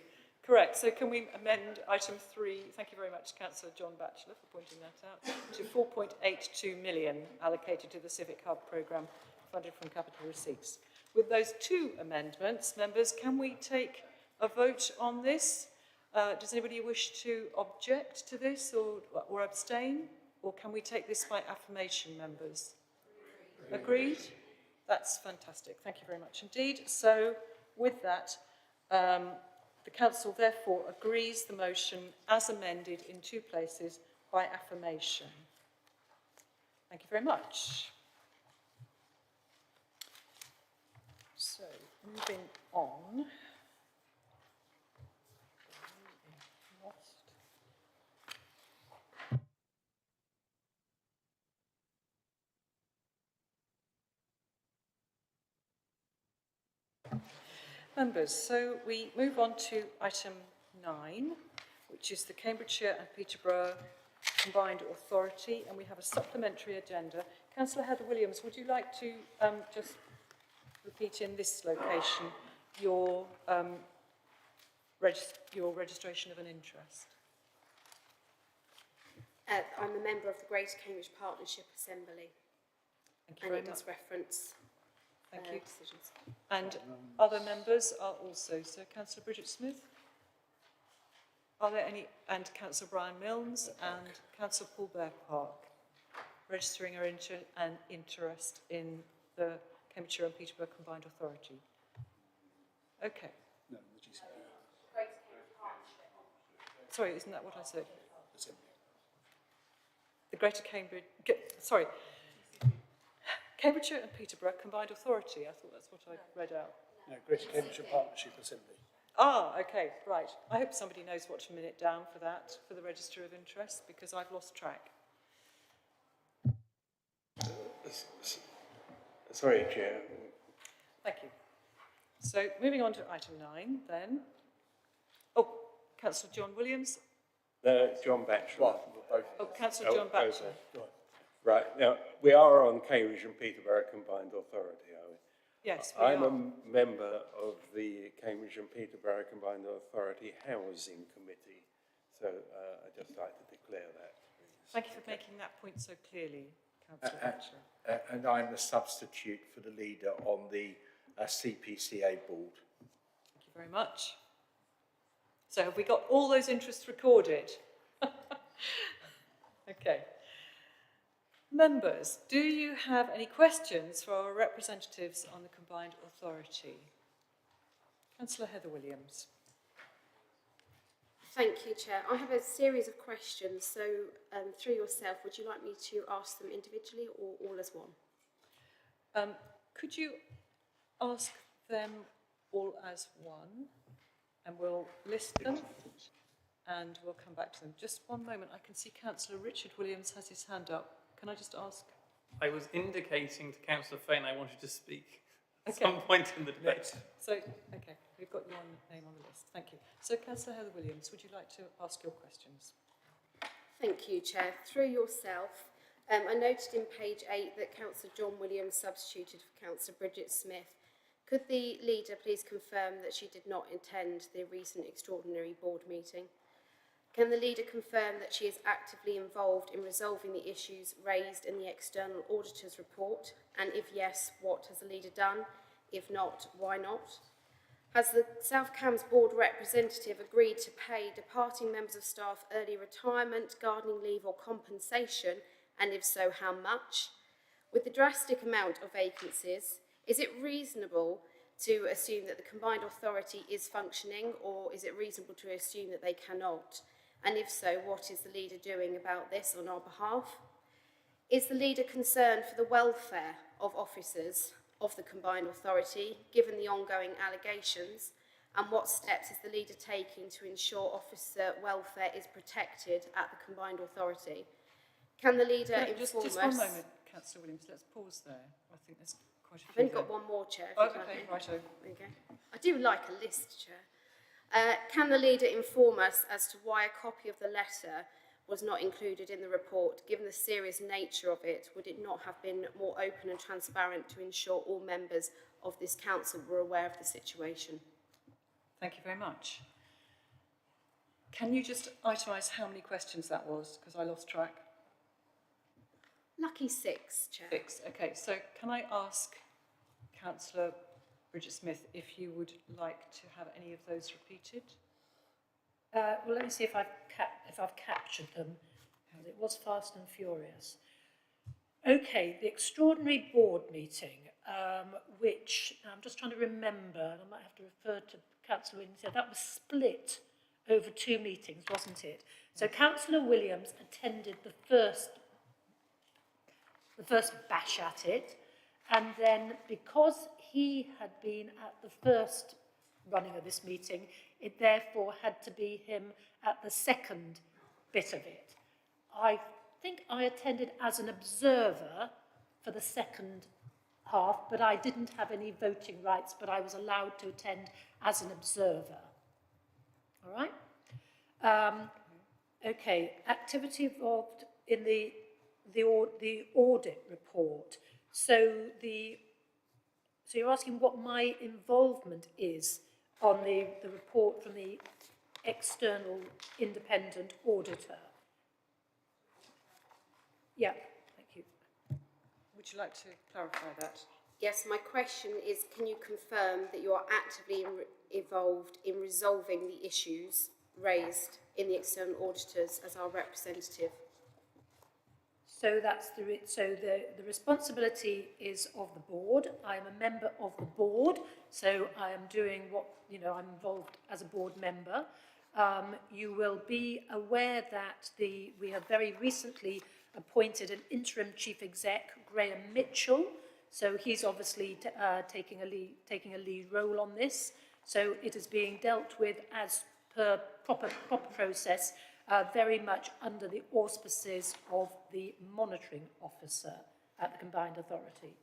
Correct. So can we amend item 3? Thank you very much, Councillor John Batchelor, for pointing that out. To 4.82 million allocated to the Civic Hub programme, funded from capital receipts. With those 2 amendments, members, can we take a vote on this? Does anybody wish to object to this or abstain? Or can we take this by affirmation, members? Agreed? That's fantastic. Thank you very much indeed. So with that, the Council therefore agrees the motion as amended in 2 places by affirmation. Thank you very much. So moving on. Members, so we move on to item 9, which is the Cambridgeshire and Peterborough Combined Authority, and we have a supplementary agenda. Councillor Heather Williams, would you like to just repeat in this location your registration of an interest? I'm a member of the Greater Cambridge Partnership Assembly. Thank you very much. It does reference decisions. And other members are also, so Councillor Bridget Smith, are there any, and Councillor Brian Milnes and Councillor Paul Bear Park, registering an interest in the Cambridgeshire and Peterborough Combined Authority? Okay. No, the GCP. Sorry, isn't that what I said? The Greater Cambridge, sorry, Cambridgeshire and Peterborough Combined Authority. I thought that's what I read out. No, Greater Cambridgeshire Partnership Assembly. Ah, okay, right. I hope somebody knows what to minute down for that, for the Register of Interest, because I've lost track. Sorry, Chair. Thank you. So moving on to item 9 then. Oh, Councillor John Williams. John Batchelor. Oh, Councillor John Batchelor. Right, now, we are on Cambridge and Peterborough Combined Authority, are we? Yes, we I'm are. a member of the Cambridge and Peterborough Combined Authority Housing Committee, so I'd just like to declare that. Thank you for making that point so clearly, Councillor Batchelor. And I'm the substitute for the leader on the CPCA board. Thank you very much. So have we got all those interests recorded? Okay. Members, do you have any questions for our representatives on the Combined Authority? Councillor Heather Williams. Thank you, Chair. I have a series of questions, so through yourself, would you like me to ask them individually or all as one? Could you ask them all as one, and we'll list them, and we'll come back to them. Just one moment. I can see Councillor Richard Williams has his hand up. Can I just ask? I was indicating to Councillor Fane I wanted to speak at some point in the debate. So, okay, we've got your name on the list. Thank you. So, Councillor Heather Williams, would you like to ask your questions? Thank you, Chair. Through yourself, I noted in page 8 that Councillor John Williams substituted for Councillor Bridget Smith. Could the leader please confirm that she did not attend the recent extraordinary board meeting? Can the leader confirm that she is actively involved in resolving the issues raised in the external auditor's report? And if yes, what has the leader done? If not, why not? Has the South Cambs board representative agreed to pay departing members of staff early retirement, gardening leave or compensation? And if so, how much? With the drastic amount of vacancies, is it reasonable to assume that the combined authority is functioning, or is it reasonable to assume that they cannot? And if so, what is the leader doing about this on our behalf? Is the leader concerned for the welfare of officers of the combined authority, given the ongoing allegations? And what steps is the leader taking to ensure officer welfare is protected at the combined authority? Can the leader inform us? Just one moment, Councillor Williams. Let's pause there. I think there's quite a few. I've only got one more, Chair. Oh, okay, righto. Okay. I do like a list, Chair. Can the leader inform us as to why a copy of the letter was not included in the report. Given the serious nature of it, would it not have been more open and transparent to ensure all members of this council were aware of the situation? Thank you very much. Can you just itemise how many questions that was, because I lost track? Lucky 6, Chair. 6. Okay, so can I ask Councillor Bridget Smith if you would like to have any of those repeated? Well, let me see if I've captured them. It was fast and furious. Okay, the extraordinary board meeting, which I'm just trying to remember, and I might have to refer to Councillor Williams. That was split over 2 meetings, wasn't it? So Councillor Williams attended the first bash at it, and then because he had been at the first running of this meeting, it therefore had to be him at the second bit of it. I think I attended as an observer for the second half, but I didn't have any voting rights, but I was allowed to attend as an observer. All right? Okay, activity involved in the audit report. So you're asking what my involvement is on the report from the external independent auditor. Yeah, thank you. Would you like to clarify that? Yes, my question is, can you confirm that you are actively involved in resolving the issues raised in the external auditors as our representative? So that's the responsibility is of the board. I am a member of the board, so I am doing what, I'm involved as a board member. You will be aware that we have very recently appointed an interim chief exec, Graham Mitchell. So he's obviously taking a lead role on this. So it is being dealt with as per proper process, very much under the auspices of the monitoring officer at the Combined Authority.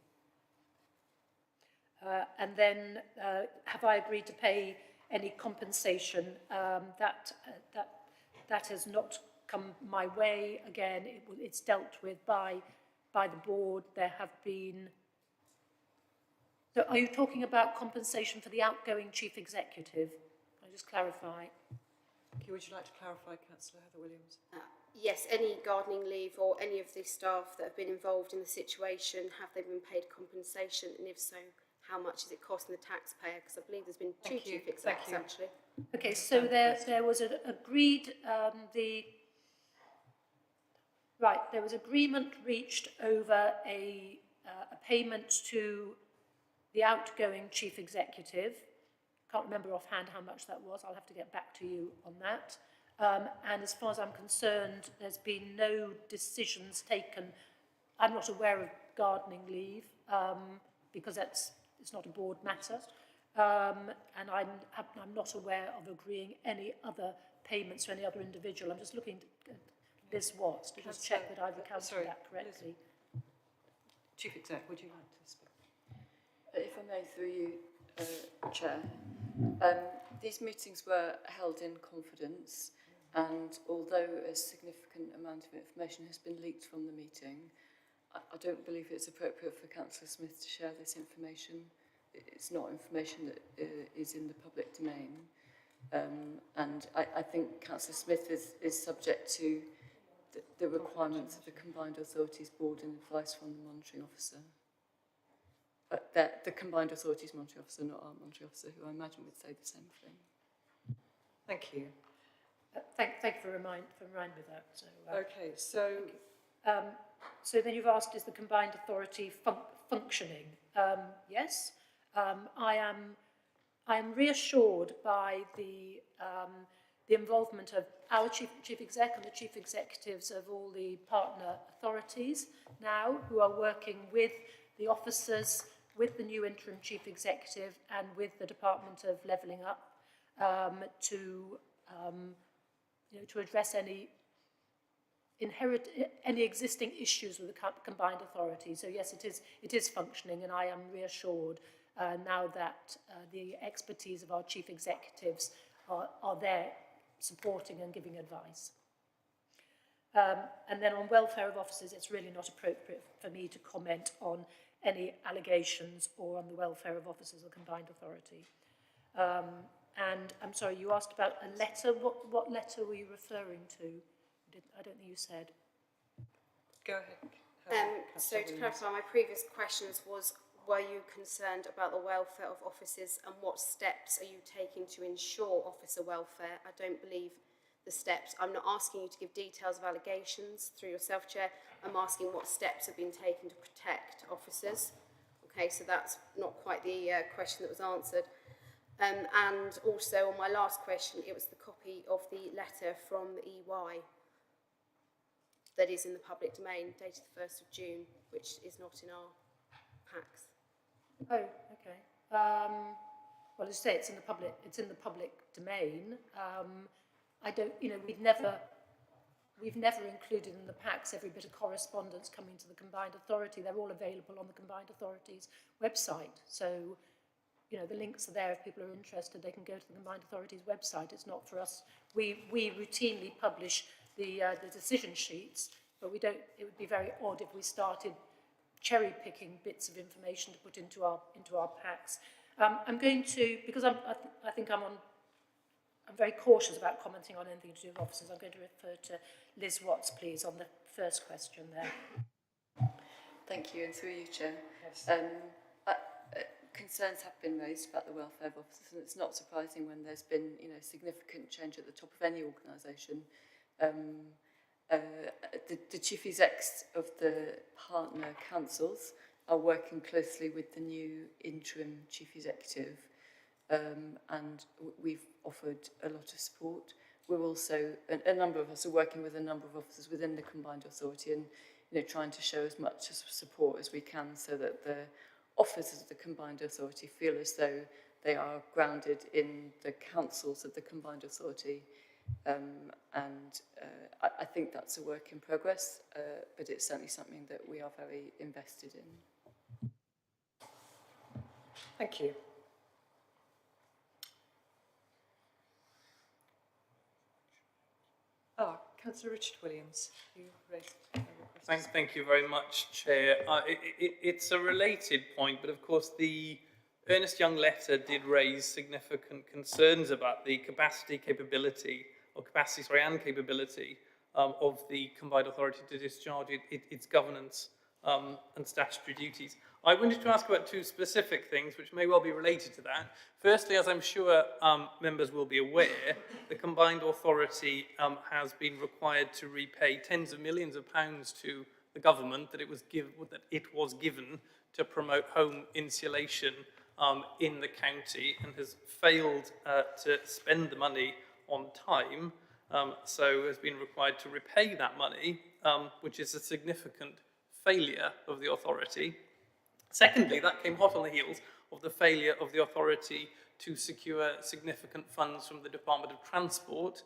And then, have I agreed to pay any compensation? That has not come my way. Again, it's dealt with by the board. There have been... So are you talking about compensation for the outgoing chief executive? Can I just clarify? Okay, would you like to clarify, Councillor Heather Williams? Yes, any gardening leave or any of the staff that have been involved in the situation, have they been paid compensation? And if so, how much is it costing the taxpayer? Because I believe there's been two chief execs actually. Okay, so there was an agreed, there was agreement reached over a payment to the outgoing chief executive. Can't remember offhand how much that was. I'll have to get back to you on that. And as far as I'm concerned, there's been no decisions taken. I'm not aware of gardening leave because it's not a board matter. And I'm not aware of agreeing any other payments to any other individual. I'm just looking at Liz Watts to just check that I've accounted that correctly. Liz. Chief Exec, would you like to speak? If I may, through you, Chair. These meetings were held in confidence, and although a significant amount of information has been leaked from the meeting, I don't believe it's appropriate for Councillor Smith to share this information. It's not information that is in the public domain. And I think Councillor Smith is subject to the requirements of the Combined Authorities Board and advice from the Monitoring Officer. The Combined Authorities Monitoring Officer, not our Monitoring Officer, who I imagine would say the same thing. Thank you. Thank you for reminding me of that. So, okay, so... So then you've asked, is the Combined Authority functioning? Yes. I am reassured by the involvement of our chief exec and the chief executives of all the partner authorities now, who are working with the officers, with the new interim chief executive and with the Department of Levelling Up to address any existing issues with the Combined Authority. So yes, it is functioning, and I am reassured now that the expertise of our chief executives are there supporting and giving advice. And then on welfare of officers, it's really not appropriate for me to comment on any allegations or on the welfare of officers of the combined authority. And I'm sorry, you asked about a letter. What letter were you referring to? I don't think you said. Go ahead. So to clarify, my previous questions was, were you concerned about the welfare of officers and what steps are you taking to ensure officer welfare? I don't believe the steps. I'm not asking you to give details of allegations through yourself, Chair. I'm asking what steps have been taken to protect officers. Okay, so that's not quite the question that was answered. And also on my last question, it was the copy of the letter from EY that is in the public domain, dated the 1st of June, which is not in our packs. Oh, okay. Well, as I say, it's in the public domain. I don't, we've never included in the packs every bit of correspondence coming to the Combined Authority. They're all available on the Combined Authority's website. So, the links are there. If people are interested, they can go to the Combined Authority's website. It's not for us. We routinely publish the decision sheets, but we don't. It would be very odd if we started cherry picking bits of information to put into our packs. I'm going to, because I think I'm very cautious about commenting on anything to do with officers. I'm going to refer to Liz Watts, please, on the first question there. Thank you, and through you, Chair. Yes. Concerns have been raised about the welfare of officers, and it's not surprising when there's been, significant change at the top of any organisation. The chief execs of the partner councils are working closely with the new interim chief executive, and we've offered a lot of support. We're also, a number of us are working with a number of officers within the Combined Authority and, trying to show as much support as we can so that the officers of the Combined Authority feel as though they are grounded in the councils of the Combined Authority. I think that's a work in progress, but it's certainly something that we are very invested in. Thank you. Councillor Richard Williams, you raised a request. Thank you very much, Chair. It's a related point, but of course the Ernest Young letter did raise significant concerns about the capacity and capability of the Combined Authority to discharge its governance and statutory duties. I wanted to ask about two specific things which may well be related to that. Firstly, as I'm sure members will be aware, the Combined Authority has been required to repay tens of millions of pounds to the government that it was given to promote home insulation in the county, and has failed to spend the money on time, so has been required to repay that money, which is a significant failure of the authority. Secondly, that came hot on the heels of the failure of the authority to secure significant funds from the Department of Transport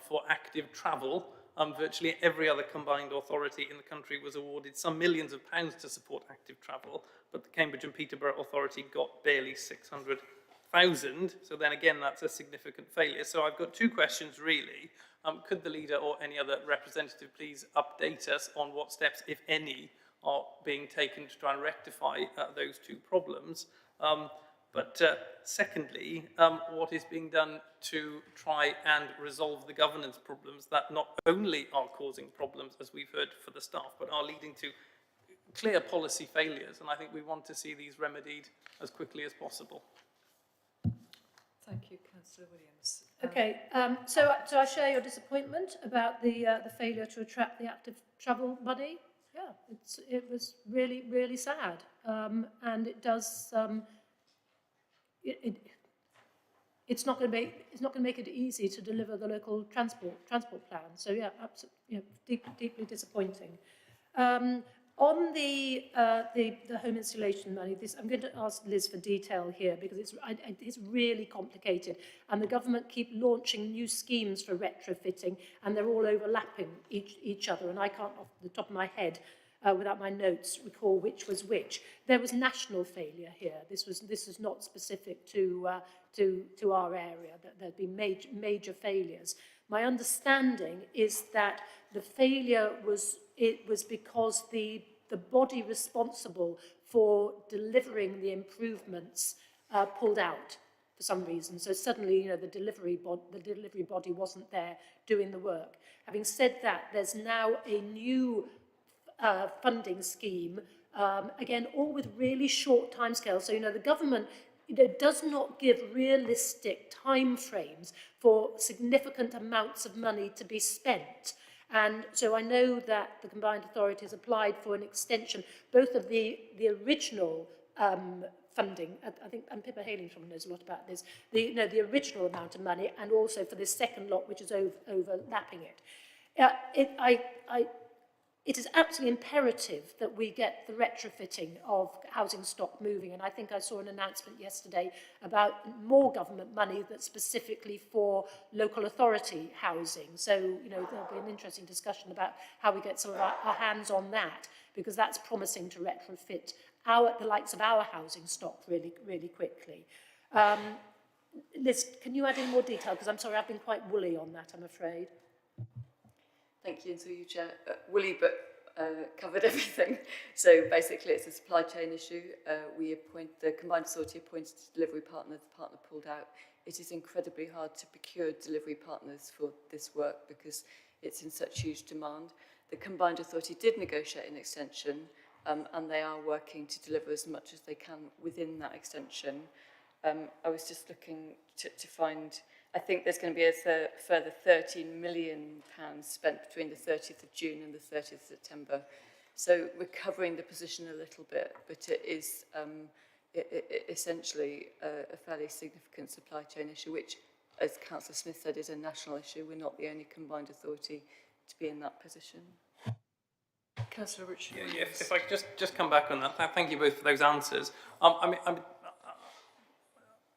for active travel. Virtually every other combined authority in the country was awarded some millions of pounds to support active travel, but the Cambridge and Peterborough Authority got barely 600,000. So then again, that's a significant failure. So I've got two questions really. Could the leader or any other representative please update us on what steps, if any, are being taken to try and rectify those two problems? Secondly, what is being done to try and resolve the governance problems that not only are causing problems, as we've heard, for the staff, but are leading to clear policy failures? And I think we want to see these remedied as quickly as possible. Thank you, Councillor Williams. Okay, so I share your disappointment about the failure to attract the active travel money. Yeah, it was really, really sad, and it does. It's not going to make it easy to deliver the local transport plan. So yeah, absolutely, deeply disappointing. On the home insulation money, I'm going to ask Liz for detail here because it's really complicated, and the government keep launching new schemes for retrofitting, and they're all overlapping each other, and I can't, off the top of my head, without my notes, recall which was which. There was national failure here. This is not specific to our area. There'd been major failures. My understanding is that the failure was because the body responsible for delivering the improvements pulled out for some reason. So suddenly, the delivery body wasn't there doing the work. Having said that, there's now a new funding scheme, again, all with really short timescales. So, the government does not give realistic timeframes for significant amounts of money to be spent. And so I know that the combined authorities applied for an extension, both of the original funding, I think, and Pippa Hailington knows a lot about this, the original amount of money, and also for this second lot, which is overlapping it. It is absolutely imperative that we get the retrofitting of housing stock moving, and I think I saw an announcement yesterday about more government money that's specifically for local authority housing. So, there'll be an interesting discussion about how we get some of our hands on that, because that's promising to retrofit the likes of our housing stock really, really quickly. Liz, can you add any more detail? Because I'm sorry, I've been quite woolly on that, I'm afraid. Thank you, and through you, Chair. Woolly, but covered everything. So basically, it's a supply chain issue. The Combined Authority appointed a delivery partner. The partner pulled out. It is incredibly hard to procure delivery partners for this work because it's in such huge demand. The Combined Authority did negotiate an extension, and they are working to deliver as much as they can within that extension. I was just looking to find, I think there's going to be a further £13 million spent between the 30th of June and the 30th of September. So recovering the position a little bit, but it is essentially a fairly significant supply chain issue, which, as Councillor Smith said, is a national issue. We're not the only combined authority to be in that position. Councillor Richard. Yeah, if I could just come back on that. Thank you both for those answers.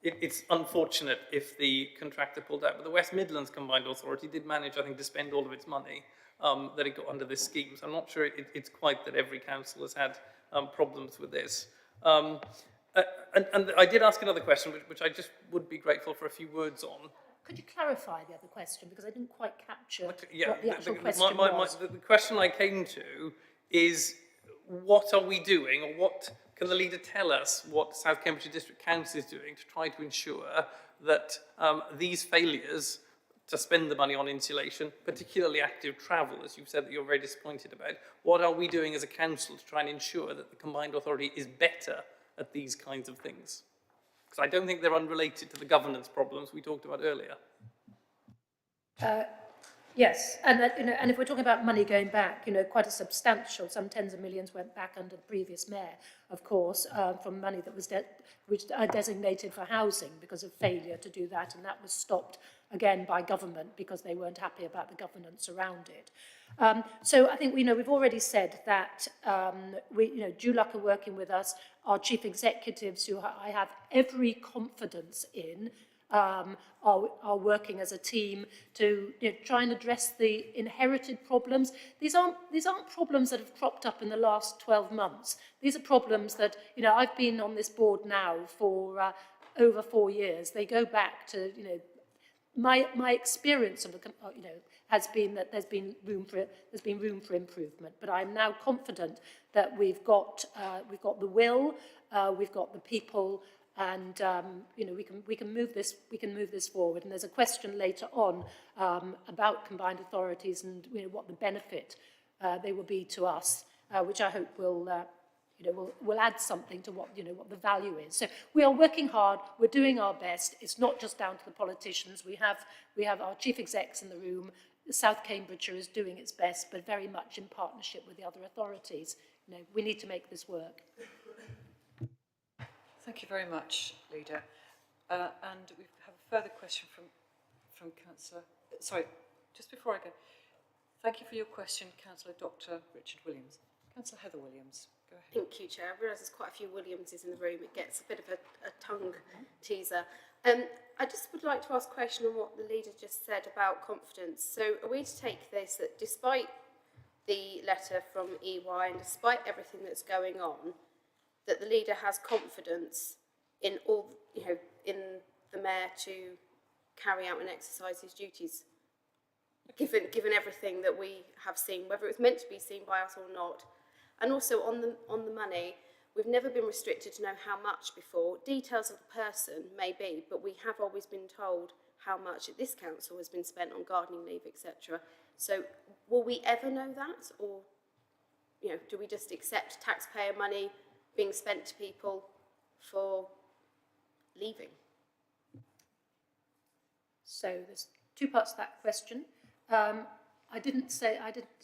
It's unfortunate if the contractor pulled out, but the West Midlands Combined Authority did manage, I think, to spend all of its money that it got under this scheme. So I'm not sure it's quite that every council has had problems with this. And I did ask another question, which I just would be grateful for a few words on. Could you clarify the other question, because I didn't quite capture what the actual question was? The question I came to is, what are we doing, or what can the leader tell us what South Cambridgeshire District Council is doing to try to ensure that these failures to spend the money on insulation, particularly active travel, as you've said that you're very disappointed about, what are we doing as a council to try and ensure that the combined authority is better at these kinds of things? Because I don't think they're unrelated to the governance problems we talked about earlier. Yes, and and if we're talking about money going back, quite a substantial, some tens of millions went back under the previous mayor, of course, from money that was designated for housing because of failure to do that, and that was stopped again by government because they weren't happy about the governance around it. So I think we've already said that Dulac are working with us, our chief executives, who I have every confidence in, are working as a team to try and address the inherited problems. These aren't problems that have cropped up in the last 12 months. These are problems that I've been on this board now for over 4 years. They go back to my experience of the has been that there's been room for improvement. But I'm now confident that we've got the will, we've got the people. And we can move this forward. And there's a question later on about combined authorities and what the benefit they will be to us, which I hope will add something to what the value is. So we are working hard. We're doing our best. It's not just down to the politicians. We have our chief execs in the room. South Cambridgeshire is doing its best, but very much in partnership with the other authorities. We need to make this work. Thank you very much, Leader. And we have a further question from Councillor. Sorry, just before I go, thank you for your question, Councillor Dr. Richard Williams. Councillor Heather Williams, go ahead. Thank you, Chair. I realise there's quite a few Williamses in the room. It gets a bit of a tongue teaser. I just would like to ask a question on what the Leader just said about confidence. So are we to take this that despite the letter from EY and despite everything that's going on, that the Leader has confidence in in the Mayor to carry out and exercise his duties given everything that we have seen, whether it was meant to be seen by us or not. And also on the money, we've never been restricted to know how much before. Details of the person may be, but we have always been told how much at this council has been spent on gardening leave, etc. So will we ever know that, or do we just accept taxpayer money being spent to people for leaving? So there's two parts to that question. I did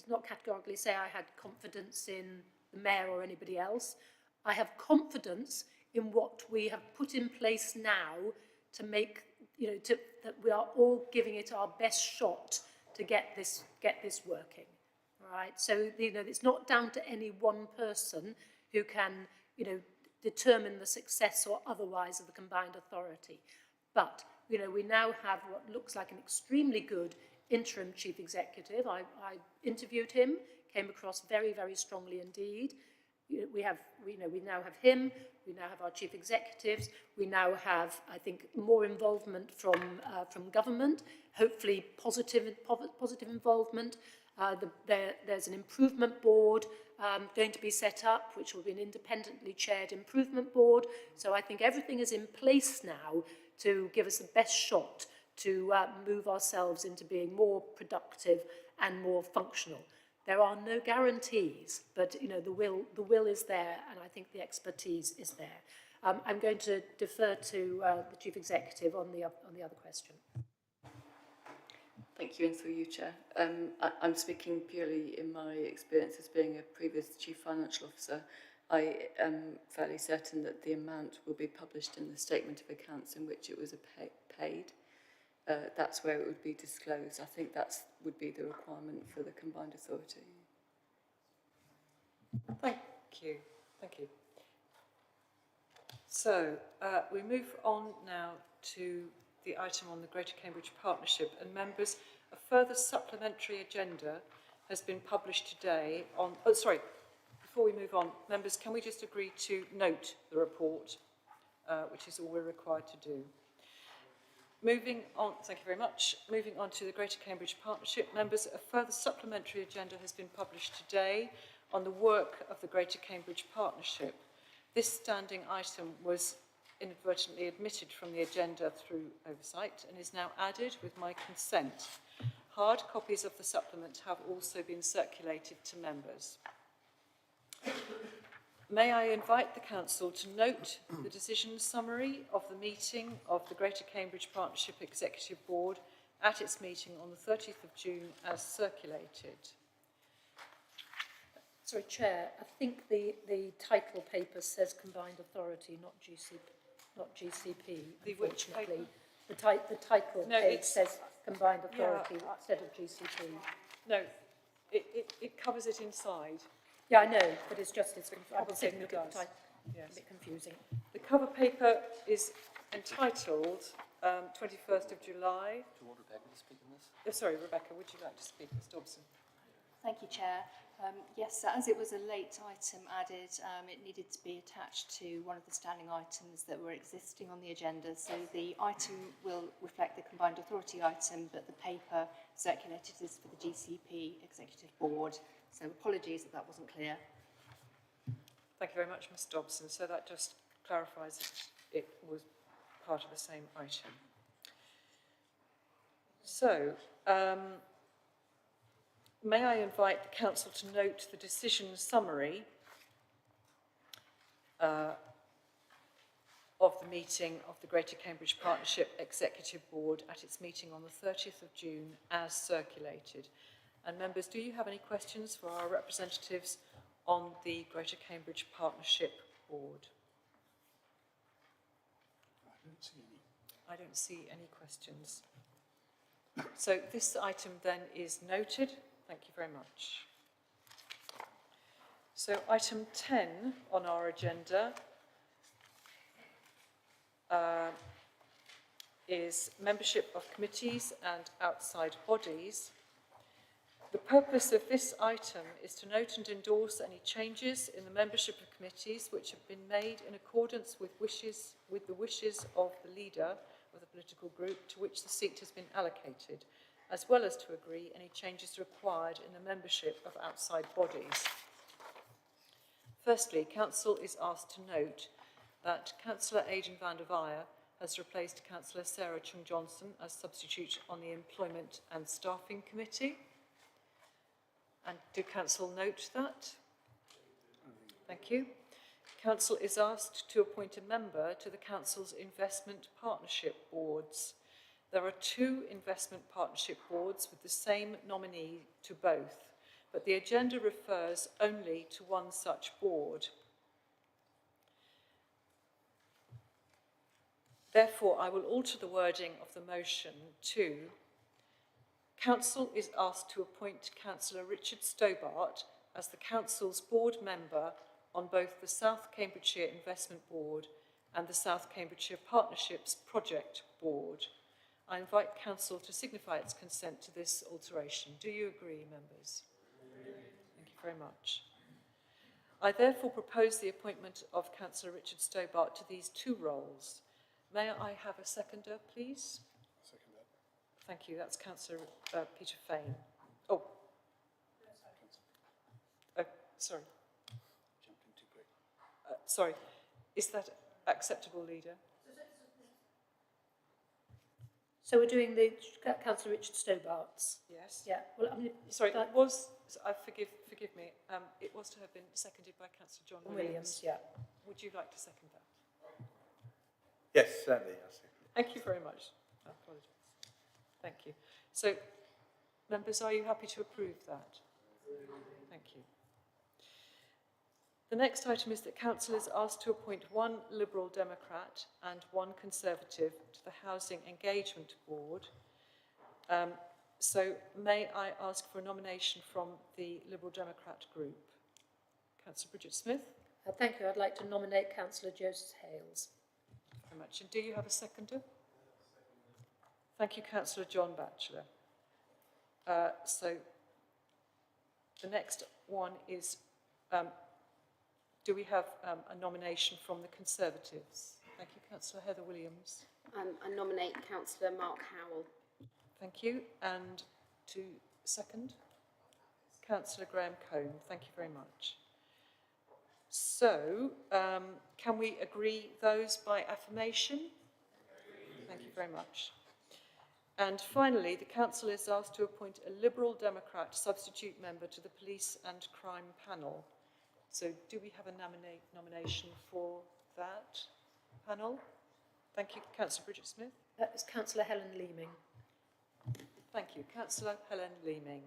not categorically say I had confidence in the mayor or anybody else. I have confidence in what we have put in place now to make, that we are all giving it our best shot to get this working. All right. So it's not down to any one person who can determine the success or otherwise of the combined authority. But we now have what looks like an extremely good interim chief executive. I interviewed him, came across very, very strongly indeed. We now have him, we now have our chief executives, we now have, I think, more involvement from government, hopefully positive involvement. There's an improvement board going to be set up, which will be an independently chaired improvement board. So I think everything is in place now to give us the best shot to move ourselves into being more productive and more functional. There are no guarantees, but the will is there, and I think the expertise is there. I'm going to defer to the Chief Executive on the other question. Thank you, and through you, Chair. I'm speaking purely in my experience as being a previous Chief Financial Officer. I am fairly certain that the amount will be published in the Statement of Accounts in which it was paid. That's where it would be disclosed. I think that would be the requirement for the combined authority. Thank you. Thank you. So we move on now to the item on the Greater Cambridge Partnership. And members, a further supplementary agenda has been published today on... Oh, sorry. Before we move on, members, can we just agree to note the report, which is all we're required to do. Moving on, thank you very much. Moving on to the Greater Cambridge Partnership. Members, a further supplementary agenda has been published today on the work of the Greater Cambridge Partnership. This standing item was inadvertently omitted from the agenda through oversight and is now added with my consent. Hard copies of the supplement have also been circulated to members. May I invite the Council to note the decision summary of the meeting of the Greater Cambridge Partnership Executive Board at its meeting on the 30th of June as circulated. Sorry, Chair, I think the title paper says Combined Authority, not GCP, unfortunately. The title page says Combined Authority instead of GCP. No, it covers it inside. Yeah, I know, but it's just, a bit confusing. The cover paper is entitled 21st of July. Do you want Rebecca to speak on this? Oh, sorry, Rebecca, would you like to speak, Ms. Dobson? Thank you, Chair. Yes, as it was a late item added, it needed to be attached to one of the standing items that were existing on the agenda. So the item will reflect the Combined Authority item, but the paper circulated is for the GCP Executive Board. So apologies if that wasn't clear. Thank you very much, Ms. Dobson. So that just clarifies that it was part of the same item. So, may I invite the Council to note the decision summary of the meeting of the Greater Cambridge Partnership Executive Board at its meeting on the 30th of June as circulated. And members, do you have any questions for our representatives on the Greater Cambridge Partnership Board? I don't see any questions. So this item then is noted. Thank you very much. So item 10 on our agenda is membership of committees and outside bodies. The purpose of this item is to note and endorse any changes in the membership of committees which have been made in accordance with the wishes of the leader of the political group to which the seat has been allocated, as well as to agree any changes required in the membership of outside bodies. Firstly, Council is asked to note that Councillor Aidan van der Weyer has replaced Councillor Sarah Chung-Johnson as substitute on the Employment and Staffing Committee. And do Council note that? Thank you. Council is asked to appoint a member to the Council's Investment Partnership Boards. There are 2 investment partnership boards with the same nominee to both, but the agenda refers only to one such board. Therefore, I will alter the wording of the motion to: Council is asked to appoint Councillor Richard Stobart as the Council's board member on both the South Cambridgeshire Investment Board and the South Cambridgeshire Partnerships Project Board. I invite Council to signify its consent to this alteration. Do you agree, members? Thank you very much. I therefore propose the appointment of Councillor Richard Stobart to these 2 roles. May I have a seconder, please? Second that. Thank you. That's Councillor Peter Fane. Oh. Sorry. Jumped in too quick. Sorry. Is that acceptable, Leader? So we're doing the Councillor Richard Stobart's. Yes. Yeah. Well, I mean, Sorry, that was. Forgive me. It was to have been seconded by Councillor John Williams. Yeah. Would you like to second that? Yes, certainly. Thank you very much. I apologise. Thank you. So, members, are you happy to approve that? Thank you. The next item is that Council is asked to appoint 1 Liberal Democrat and 1 Conservative to the Housing Engagement Board. So may I ask for a nomination from the Liberal Democrat group? Councillor Bridget Smith. Thank you. I'd like to nominate Councillor Joseph Hales. Very much. And do you have a seconder? Thank you, Councillor John Batchelor. So the next one is, do we have a nomination from the Conservatives? Thank you, Councillor Heather Williams. I nominate Councillor Mark Howell. Thank you. And to second? Councillor Graham Combe. Thank you very much. So, can we agree those by affirmation? Thank you very much. And finally, the Council is asked to appoint a Liberal Democrat substitute member to the Police and Crime Panel. So, do we have a nomination for that panel? Thank you, Councillor Bridget Smith. It's Councillor Helen Leeming. Thank you, Councillor Helen Leeming.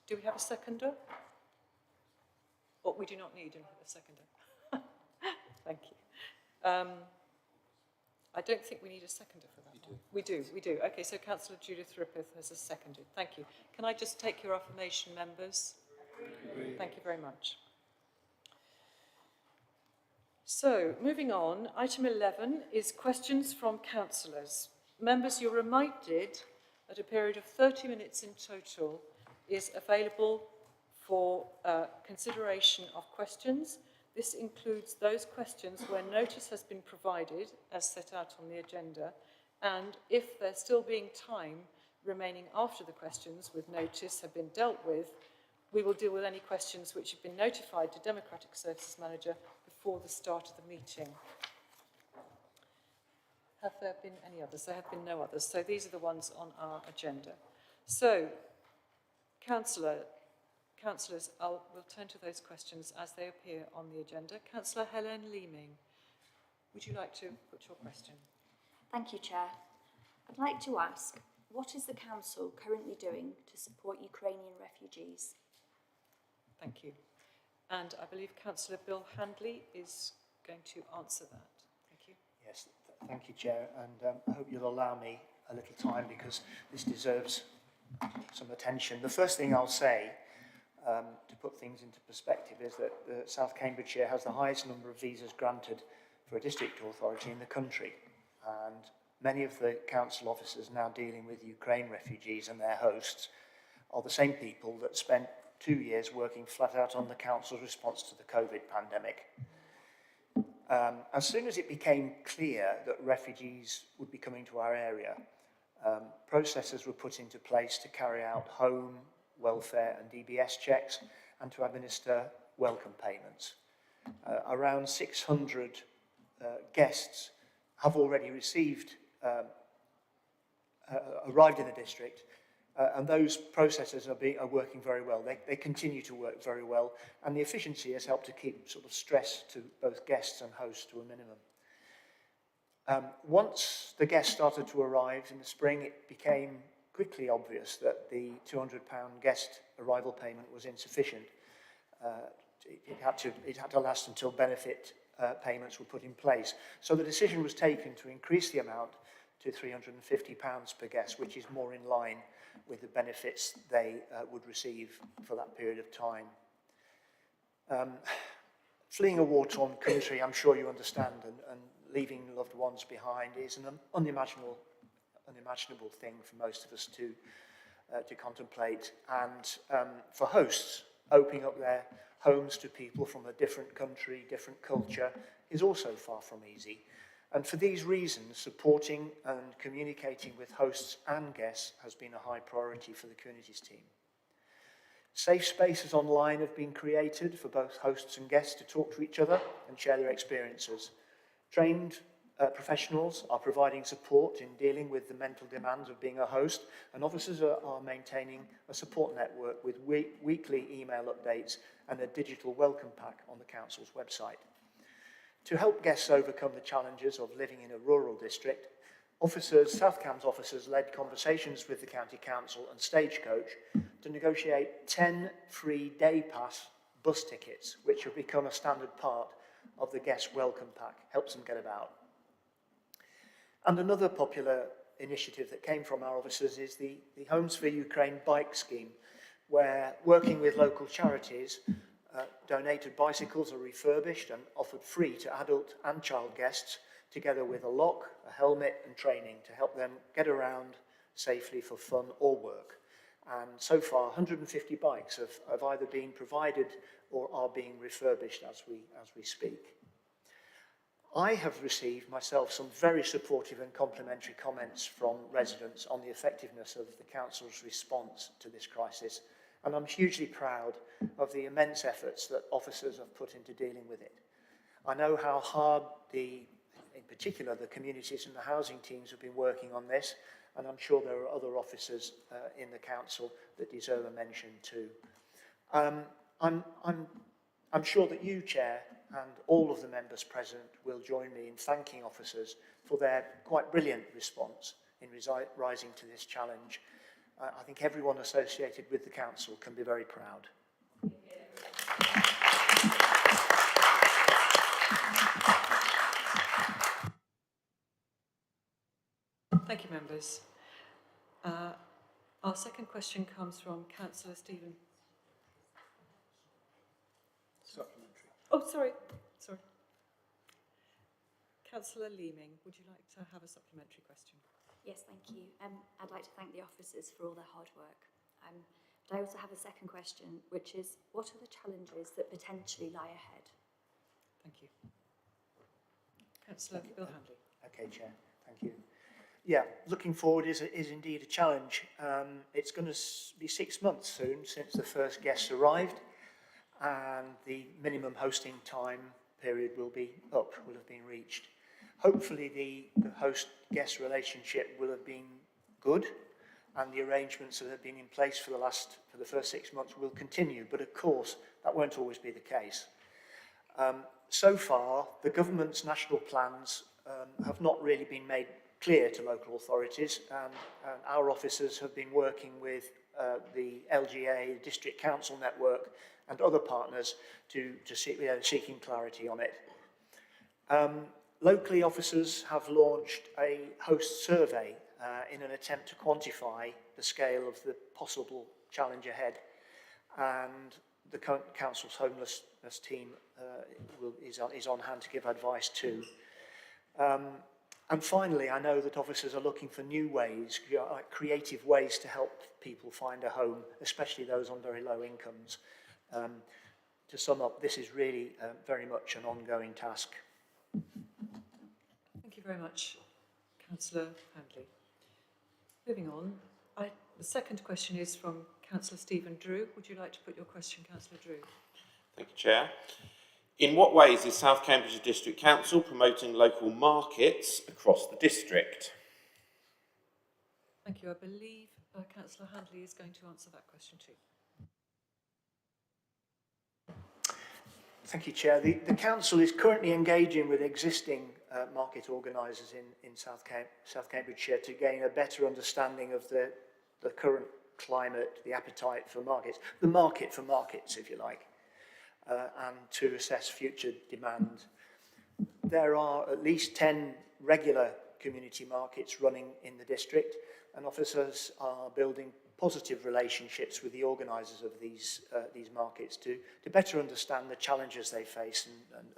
Do we have a seconder? Or we do not need a seconder. Thank you. I don't think we need a seconder for that. We do. Okay, so Councillor Judith Rippeth has a seconded. Thank you. Can I just take your affirmation, members? Thank you very much. So, moving on, item 11 is questions from councillors. Members, you're reminded that a period of 30 minutes in total is available for consideration of questions. This includes those questions where notice has been provided, as set out on the agenda, and if there's still being time remaining after the questions with notice have been dealt with, we will deal with any questions which have been notified to Democratic Services Manager before the start of the meeting. Have there been any others? There have been no others. So these are the ones on our agenda. So, councillors, we'll turn to those questions as they appear on the agenda. Councillor Helen Leeming, would you like to put your question? Thank you, Chair. I'd like to ask, what is the Council currently doing to support Ukrainian refugees? Thank you. And I believe Councillor Bill Handley is going to answer that. Thank you. Yes, thank you, Chair, and I hope you'll allow me a little time because this deserves some attention. The first thing I'll say, to put things into perspective, is that South Cambridgeshire has the highest number of visas granted for a district authority in the country, and many of the council officers now dealing with Ukraine refugees and their hosts are the same people that spent 2 years working flat out on the council's response to the COVID pandemic. As soon as it became clear that refugees would be coming to our area, Processes were put into place to carry out home, welfare and DBS checks and to administer welcome payments. Around 600 guests have already received, arrived in the district, and those processes are working very well. They continue to work very well, and the efficiency has helped to keep sort of stress to both guests and hosts to a minimum. Once the guests started to arrive in the spring, it became quickly obvious that the £200 guest arrival payment was insufficient. It had to last until benefit payments were put in place. So the decision was taken to increase the amount to £350 per guest, which is more in line with the benefits they would receive for that period of time. Fleeing a war-torn country, I'm sure you understand, and leaving loved ones behind is an unimaginable thing for most of us to contemplate. And for hosts, opening up their homes to people from a different country, different culture, is also far from easy. And for these reasons, supporting and communicating with hosts and guests has been a high priority for the communities team. Safe spaces online have been created for both hosts and guests to talk to each other and share their experiences. Trained professionals are providing support in dealing with the mental demands of being a host, and officers are maintaining a support network with weekly email updates and a digital welcome pack on the council's website. To help guests overcome the challenges of living in a rural district, South Cambs officers led conversations with the County Council and Stagecoach to negotiate 10 free day pass bus tickets, which have become a standard part of the guest welcome pack, helps them get about. And another popular initiative that came from our officers is the Homes for Ukraine bike scheme, where working with local charities, donated bicycles are refurbished and offered free to adult and child guests, together with a lock, a helmet and training to help them get around safely for fun or work. And so far, 150 bikes have either been provided or are being refurbished as we speak. I have received myself some very supportive and complimentary comments from residents on the effectiveness of the council's response to this crisis, and I'm hugely proud of the immense efforts that officers have put into dealing with it. I know how hard in particular the communities and the housing teams have been working on this, and I'm sure there are other officers in the council that deserve a mention too. I'm sure that you, Chair, and all of the members present will join me in thanking officers for their quite brilliant response in rising to this challenge. I think everyone associated with the council can be very proud. Thank you, members. Our second question comes from Councillor Stephen. Supplementary. Oh, sorry. Councillor Leeming, would you like to have a supplementary question? Yes, thank you. I'd like to thank the officers for all their hard work. But I also have a second question, which is, what are the challenges that potentially lie ahead? Thank you. Councillor Bill Handley. Okay, Chair, thank you. Yeah, looking forward is indeed a challenge. It's going to be 6 months soon since the first guests arrived, and the minimum hosting time period will have been reached. Hopefully the host-guest relationship will have been good, and the arrangements that have been in place for the first 6 months will continue, but of course that won't always be the case. So far, the government's national plans have not really been made clear to local authorities, and our officers have been working with the LGA, District Council Network, and other partners to seeking clarity on it. Locally, officers have launched a host survey in an attempt to quantify the scale of the possible challenge ahead, and the council's homelessness team is on hand to give advice too. And finally, I know that officers are looking for new ways, creative ways to help people find a home, especially those on very low incomes. To sum up, this is really very much an ongoing task. Thank you very much, Councillor Handley. Moving on, the second question is from Councillor Stephen Drew. Would you like to put your question, Councillor Drew? Thank you, Chair. In what ways is South Cambridgeshire District Council promoting local markets across the district? Thank you. I believe Councillor Handley is going to answer that question too. Thank you, Chair. The Council is currently engaging with existing market organisers in South Cambridgeshire to gain a better understanding of the current climate, the appetite for markets, the market for markets, if you like, and to assess future demand. There are at least 10 regular community markets running in the district, and officers are building positive relationships with the organisers of these markets to better understand the challenges they face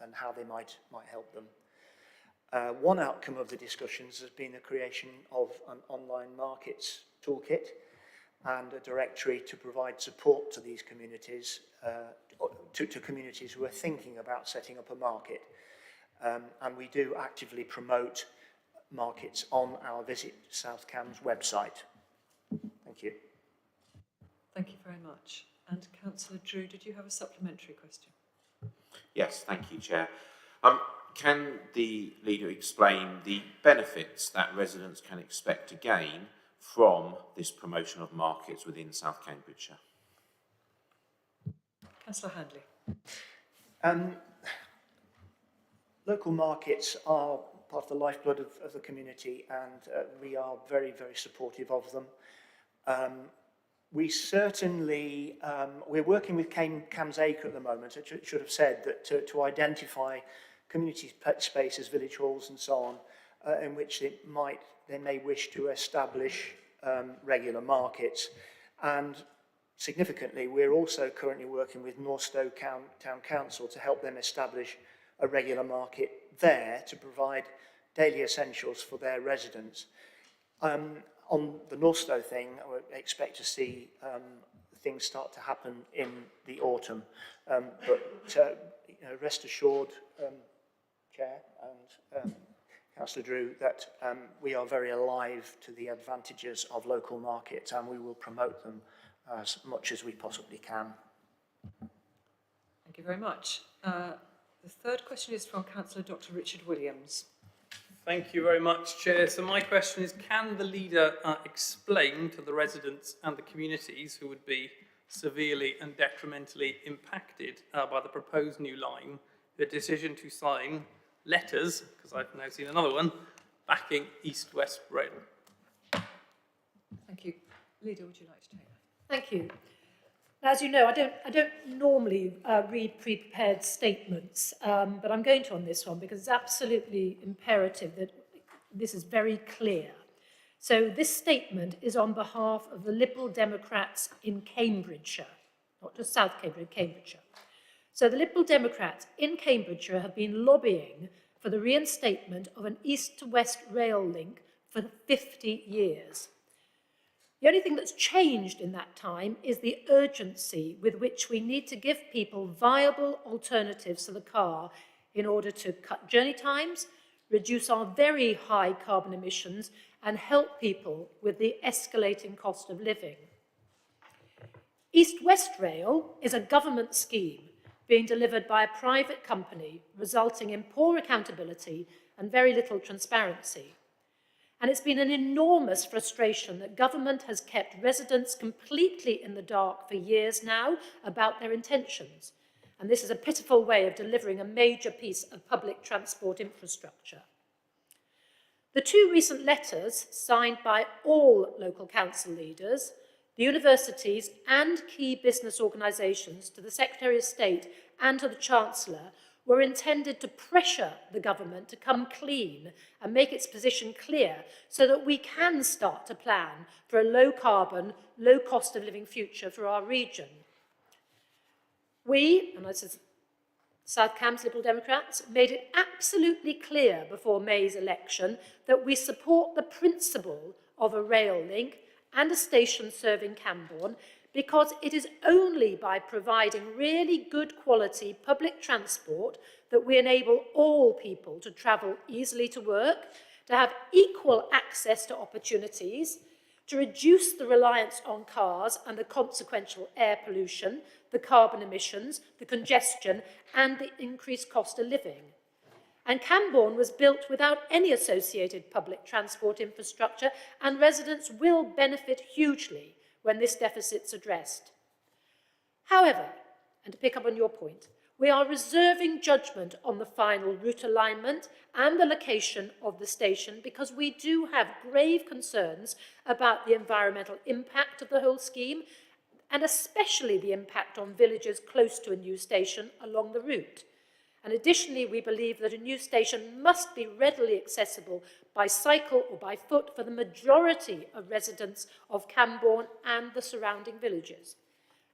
and how they might help them. One outcome of the discussions has been the creation of an online markets toolkit and a directory to provide support to these communities, to communities who are thinking about setting up a market. And we do actively promote markets on our Visit South Cambs website. Thank you. Thank you very much. And Councillor Drew, did you have a supplementary question? Yes, thank you, Chair. Can the leader explain the benefits that residents can expect to gain from this promotion of markets within South Cambridgeshire? Councillor Handley. Local markets are part of the lifeblood of the community, and we are very, very supportive of them. We certainly, we're working with Cambs Acre at the moment. I should have said that to identify community spaces, village halls and so on, in which they may wish to establish regular markets. And significantly, we're also currently working with Northstowe Town Council to help them establish a regular market there to provide daily essentials for their residents. On the Northstowe thing, I expect to see things start to happen in the autumn. But you know, rest assured, Chair and Councillor Drew, that we are very alive to the advantages of local markets, and we will promote them as much as we possibly can. Thank you very much. The third question is from Councillor Dr. Richard Williams. Thank you very much, Chair. So my question is, can the leader explain to the residents and the communities who would be severely and detrimentally impacted by the proposed new line the decision to sign letters, because I've now seen another one, backing East West Rail? Thank you. Leader, would you like to take that? Thank you. As you know, I don't normally read pre-prepared statements, but I'm going to on this one because it's absolutely imperative that this is very clear. So this statement is on behalf of the Liberal Democrats in Cambridgeshire, not just South Cambridge, Cambridgeshire. So the Liberal Democrats in Cambridgeshire have been lobbying for the reinstatement of an east to west rail link for 50 years. The only thing that's changed in that time is the urgency with which we need to give people viable alternatives to the car in order to cut journey times, reduce our very high carbon emissions, and help people with the escalating cost of living. East West Rail is a government scheme being delivered by a private company, resulting in poor accountability and very little transparency. And it's been an enormous frustration that government has kept residents completely in the dark for years now about their intentions. And this is a pitiful way of delivering a major piece of public transport infrastructure. The two recent letters signed by all local council leaders, the universities and key business organisations to the Secretary of State and to the Chancellor were intended to pressure the government to come clean and make its position clear so that we can start to plan for a low-carbon, low-cost of living future for our region. We, and this is South Cambs Liberal Democrats, made it absolutely clear before May's election that we support the principle of a rail link and a station serving Camborne, because it is only by providing really good quality public transport that we enable all people to travel easily to work, to have equal access to opportunities, to reduce the reliance on cars and the consequential air pollution, the carbon emissions, the congestion, and the increased cost of living. And Camborne was built without any associated public transport infrastructure, and residents will benefit hugely when this deficit's addressed. However, and to pick up on your point, we are reserving judgment on the final route alignment and the location of the station because we do have grave concerns about the environmental impact of the whole scheme, and especially the impact on villages close to a new station along the route. And additionally, we believe that a new station must be readily accessible by cycle or by foot for the majority of residents of Camborne and the surrounding villages.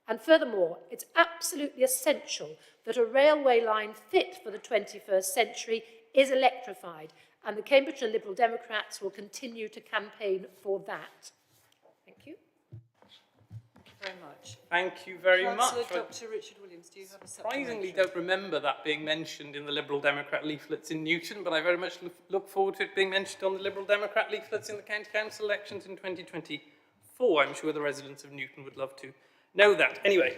And furthermore, it's absolutely essential that a railway line fit for the 21st century is electrified, and the Cambridgeshire Liberal Democrats will continue to campaign for that. Thank you. Thank you very much. Thank you very much. Councillor Dr. Richard Williams, do you have a Surprisingly, supplementary? don't remember that being mentioned in the Liberal Democrat leaflets in Newton, but I very much look forward to it being mentioned on the Liberal Democrat leaflets in the County Council elections in 2024. I'm sure the residents of Newton would love to know that. Anyway,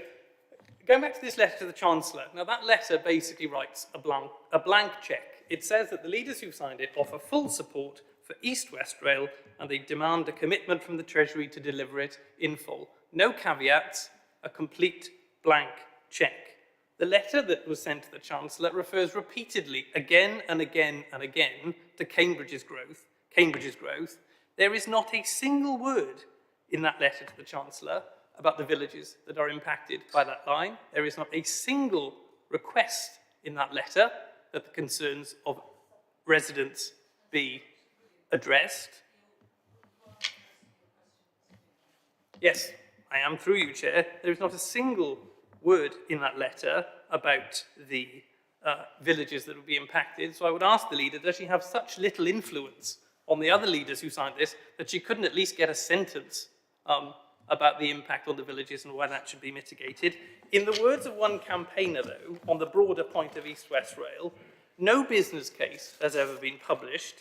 going back to this letter to the Chancellor. Now, that letter basically writes a blank cheque. It says that the leaders who signed it offer full support for East West Rail, and they demand a commitment from the Treasury to deliver it in full. No caveats, a complete blank cheque. The letter that was sent to the Chancellor refers repeatedly, again and again and again, to Cambridge's growth. There is not a single word in that letter to the Chancellor about the villages that are impacted by that line. There is not a single request in that letter that the concerns of residents be addressed. Yes, I am through you, Chair. There is not a single word in that letter about the villages that will be impacted. So I would ask the leader, does she have such little influence on the other leaders who signed this that she couldn't at least get a sentence about the impact on the villages and why that should be mitigated? In the words of one campaigner, though, on the broader point of East West Rail, no business case has ever been published.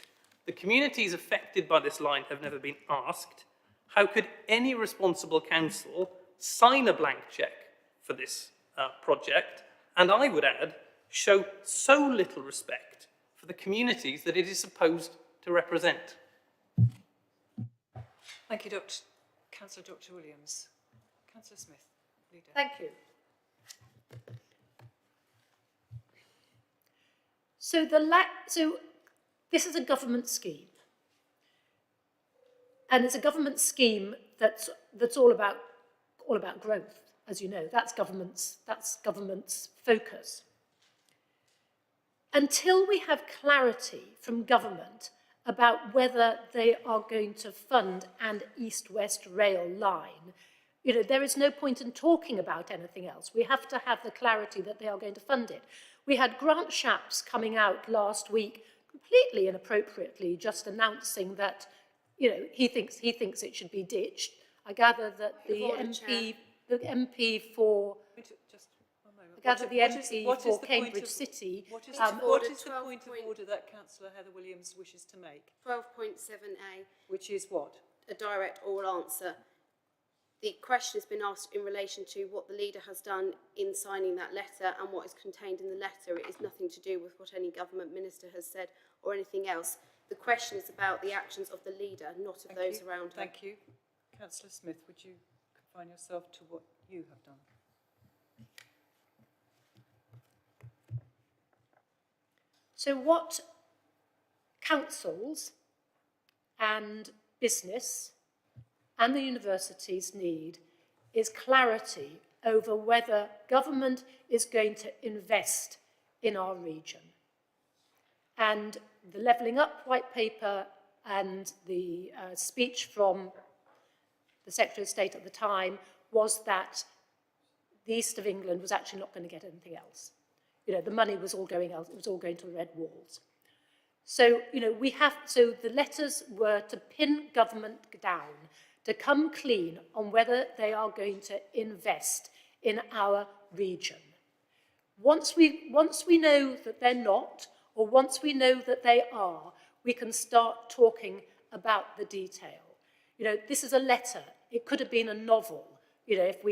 The communities affected by this line have never been asked. How could any responsible council sign a blank cheque for this project, and I would add, show so little respect for the communities that it is supposed to represent? Thank you, Councillor Dr. Williams. Councillor Smith, leader. Thank you. So this is a government scheme, and it's a government scheme that's all about growth, as you know. That's government's focus. Until we have clarity from government about whether they are going to fund an East-West Rail line, there is no point in talking about anything else. We have to have the clarity that they are going to fund it. We had Grant Shapps coming out last week, completely inappropriately, just announcing that, he thinks it should be ditched. I gather that the MP for Cambridge City. What is the point of order that Councillor Heather Williams wishes to make? 12.7a. Which is what? A direct oral answer. The question has been asked in relation to what the leader has done in signing that letter and what is contained in the letter. It is nothing to do with what any government minister has said or anything else. The question is about the actions of the leader, not of those around her. Thank you. Councillor Smith, would you confine yourself to what you have done? So what councils and business and the universities need is clarity over whether government is going to invest in our region. And the Levelling Up white paper and the speech from the Secretary of State at the time was that the east of England was actually not going to get anything else. The money was all going else, it was all going to the red walls. So, so the letters were to pin government down, to come clean on whether they are going to invest in our region. Once we know that they're not, or once we know that they are, we can start talking about the detail. You know, this is a letter. It could have been a novel, you know, if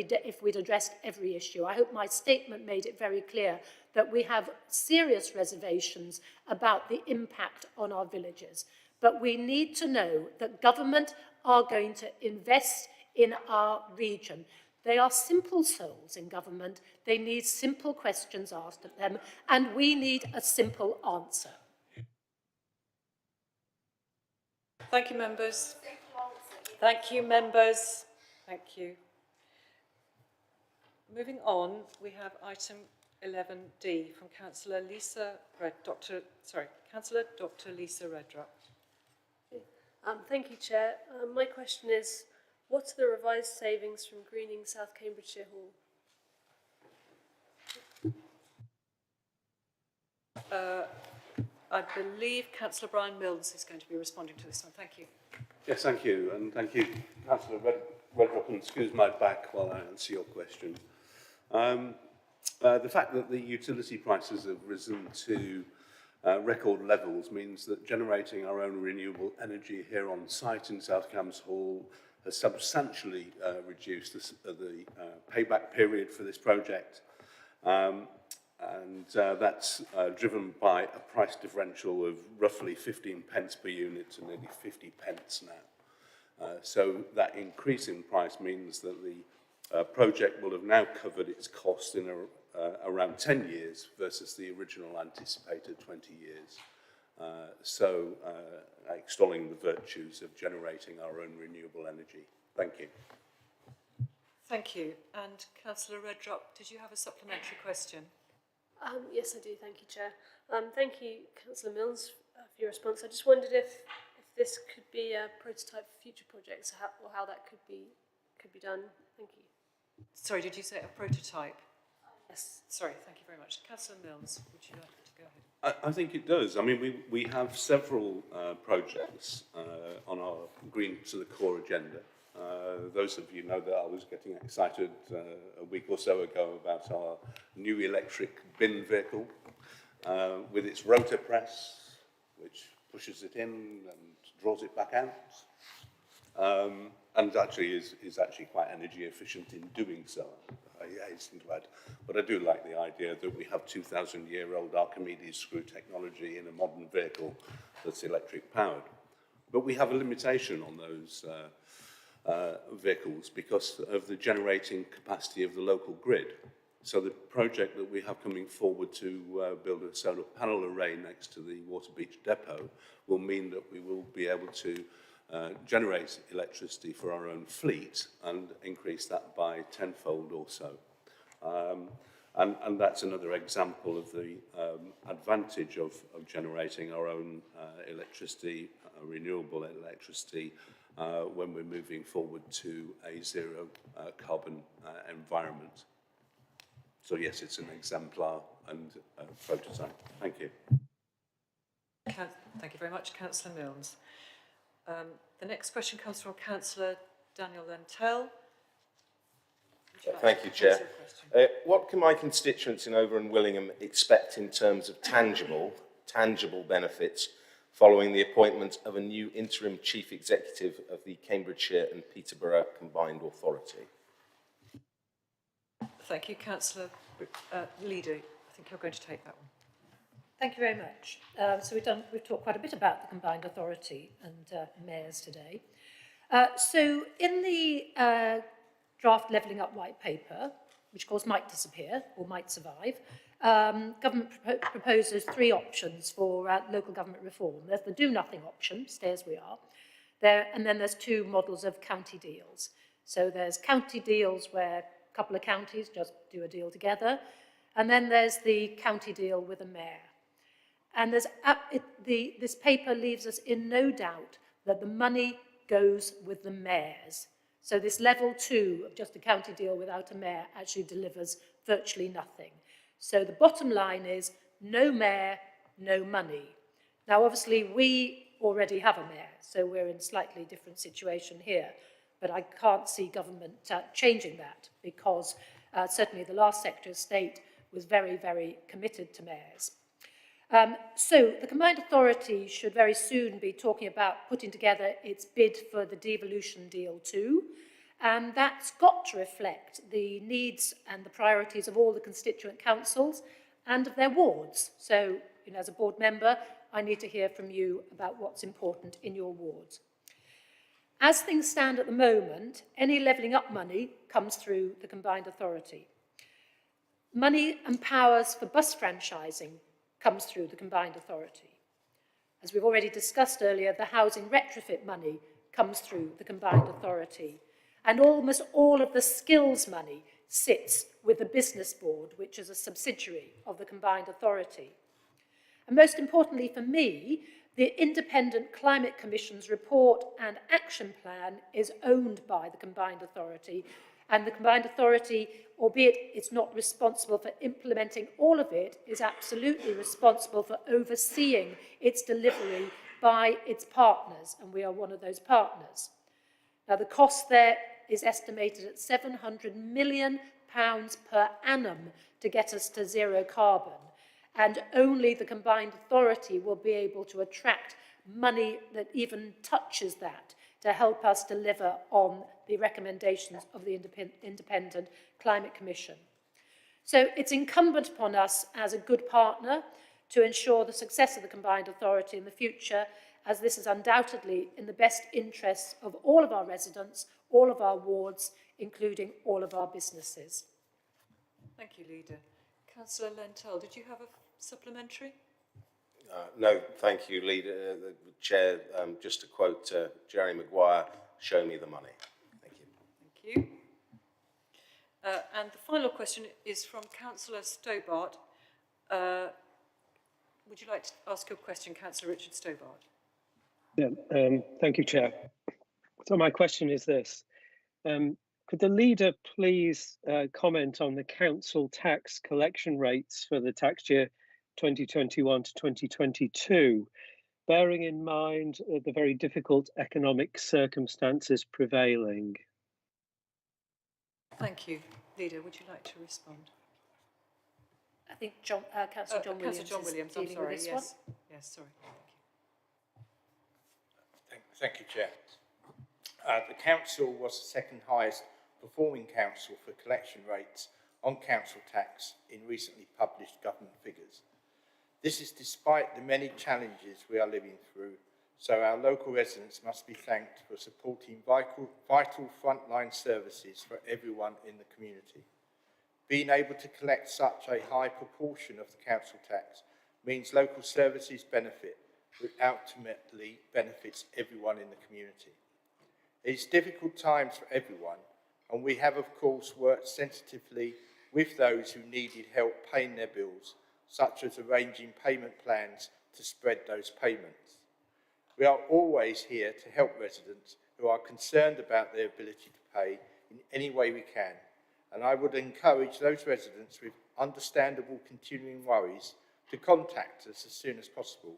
we'd addressed every issue. I hope my statement made it very clear that we have serious reservations about the impact on our villages. But we need to know that government are going to invest in our region. They are simple souls in government. They need simple questions asked of them, and we need a simple answer. Thank you, members. Thank you, members. Thank you. Moving on, we have item 11D from Councillor Councillor Dr. Lisa Redrup. Thank you, Chair. My question is, what are the revised savings from greening South Cambridgeshire Hall? I believe Councillor Brian Mills is going to be responding to this one. Thank you. Yes, thank you, and thank you, Councillor Redrup, and excuse my back while I answer your question. The fact that the utility prices have risen to record levels means that generating our own renewable energy here on site in South Cambs Hall has substantially reduced the payback period for this project. And that's driven by a price differential of roughly 15 pence per unit to nearly 50 pence now. So that increase in price means that the project will have now covered its cost in around 10 years versus the original anticipated 20 years. Extolling the virtues of generating our own renewable energy. Thank you. Thank you. And Councillor Redrup, did you have a supplementary question? Yes, I do. Thank you, Chair. Thank you, Councillor Mills, for your response. I just wondered if this could be a prototype for future projects, or how that could be done. Thank you. Sorry, did you say a prototype? Yes. Sorry, thank you very much. Councillor Mills, would you like to go ahead? I think it does. I mean, we have several projects on our Green to the Core agenda. Those of you know that I was getting excited a week or so ago about our new electric bin vehicle with its rotor press, which pushes it in and draws it back out, and actually is actually quite energy efficient in doing so. I hasten to add. But I do like the idea that we have 2,000-year-old Archimedes screw technology in a modern vehicle that's electric powered. But we have a limitation on those vehicles because of the generating capacity of the local grid. So the project that we have coming forward to build a solar panel array next to the Waterbeach depot will mean that we will be able to generate electricity for our own fleet and increase that by tenfold or so. And that's another example of the advantage of generating our own electricity, renewable electricity, when we're moving forward to a zero carbon environment. So yes, it's an exemplar and a prototype. Thank you. Thank you very much, Councillor Mills. The next question comes from Councillor Daniel Lentell. Thank you, Chair. What can my constituents in Over and Willingham expect in terms of tangible benefits following the appointment of a new interim chief executive of the Cambridgeshire and Peterborough Combined Authority? Thank you, Councillor Leader. I think you're going to take that one. Thank you very much. So we've talked quite a bit about the combined authority and mayors today. So in the draft Levelling Up white paper, which of course might disappear or might survive, government proposes three options for local government reform. There's the do nothing option, stay as we are, and then there's two models of county deals. So there's county deals where a couple of counties just do a deal together, and then there's the county deal with a mayor. And this paper leaves us in no doubt that the money goes with the mayors. So this level 2 of just a county deal without a mayor actually delivers virtually nothing. So the bottom line is no mayor, no money. Now, obviously, we already have a mayor, so we're in a slightly different situation here. But I can't see government changing that because certainly the last Secretary of State was very, very committed to mayors. So the Combined Authority should very soon be talking about putting together its bid for the devolution deal too. And that's got to reflect the needs and the priorities of all the constituent councils and of their wards. So, you know, as a board member, I need to hear from you about what's important in your wards. As things stand at the moment, any levelling up money comes through the Combined Authority. Money and powers for bus franchising comes through the Combined Authority. As we've already discussed earlier, the housing retrofit money comes through the Combined Authority. And almost all of the skills money sits with the Business Board, which is a subsidiary of the Combined Authority. And most importantly for me, the Independent Climate Commission's report and action plan is owned by the Combined Authority, and the Combined Authority, albeit it's not responsible for implementing all of it, is absolutely responsible for overseeing its delivery by its partners, and we are one of those partners. Now, the cost there is estimated at £700 million per annum to get us to zero carbon, and only the Combined Authority will be able to attract money that even touches that to help us deliver on the recommendations of the Independent Climate Commission. So it's incumbent upon us as a good partner to ensure the success of the Combined Authority in the future, as this is undoubtedly in the best interests of all of our residents, all of our wards, including all of our businesses. Thank you, Leader. Councillor Lentel, did you have a supplementary? No, thank you, Leader. Chair, just to quote Jerry Maguire, show me the money. Thank you. Thank you. And the final question is from Councillor Stobart. Would you like to ask your question, Councillor Richard Stobart? Yeah, thank you, Chair. So my question is this. Could the Leader please comment on the council tax collection rates for the tax year 2021 to 2022, bearing in mind the very difficult economic circumstances prevailing? Thank you. Leader, would you like to respond? I think Councillor John Williams Councillor John Williams, I'm dealing sorry, with this yes. one. Yes, sorry. Thank you, Chair. The Council was the second highest performing council for collection rates on council tax in recently published government figures. This is despite the many challenges we are living through, so our local residents must be thanked for supporting vital frontline services for everyone in the community. Being able to collect such a high proportion of the council tax means local services benefit, which ultimately benefits everyone in the community. It's difficult times for everyone, and we have, of course, worked sensitively with those who needed help paying their bills, such as arranging payment plans to spread those payments. We are always here to help residents who are concerned about their ability to pay in any way we can, and I would encourage those residents with understandable continuing worries to contact us as soon as possible.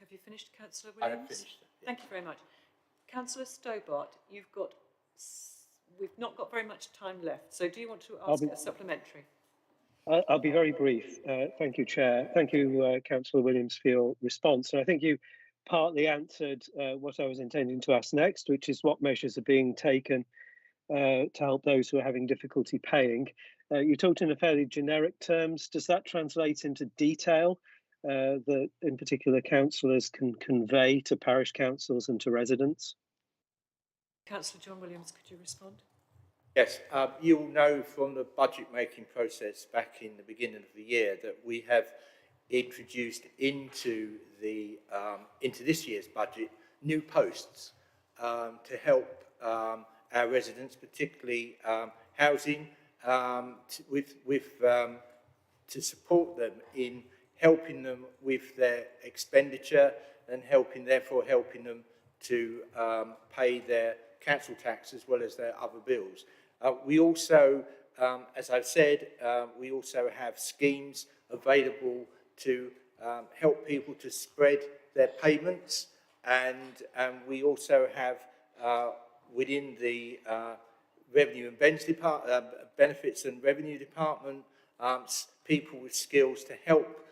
Have you finished, Councillor I Williams? have finished. Yeah. Thank you very much. Councillor Stobart, we've not got very much time left, so do you want to ask a supplementary? I'll be very brief. Thank you, Chair. Thank you, Councillor Williams, for your response. And I think you partly answered what I was intending to ask next, which is what measures are being taken to help those who are having difficulty paying. You talked in a fairly generic terms. Does that translate into detail that, in particular, councillors can convey to parish councils and to residents? Councillor John Williams, could you respond? Yes, you'll know from the budget making process back in the beginning of the year that we have introduced into this year's budget new posts to help our residents, particularly housing, to support them in helping them with their expenditure and therefore helping them to pay their council tax as well as their other bills. We also, as I've said, we also have schemes available to help people to spread their payments, and we also have within the Revenue and Benefits and Revenue Department, people with skills to help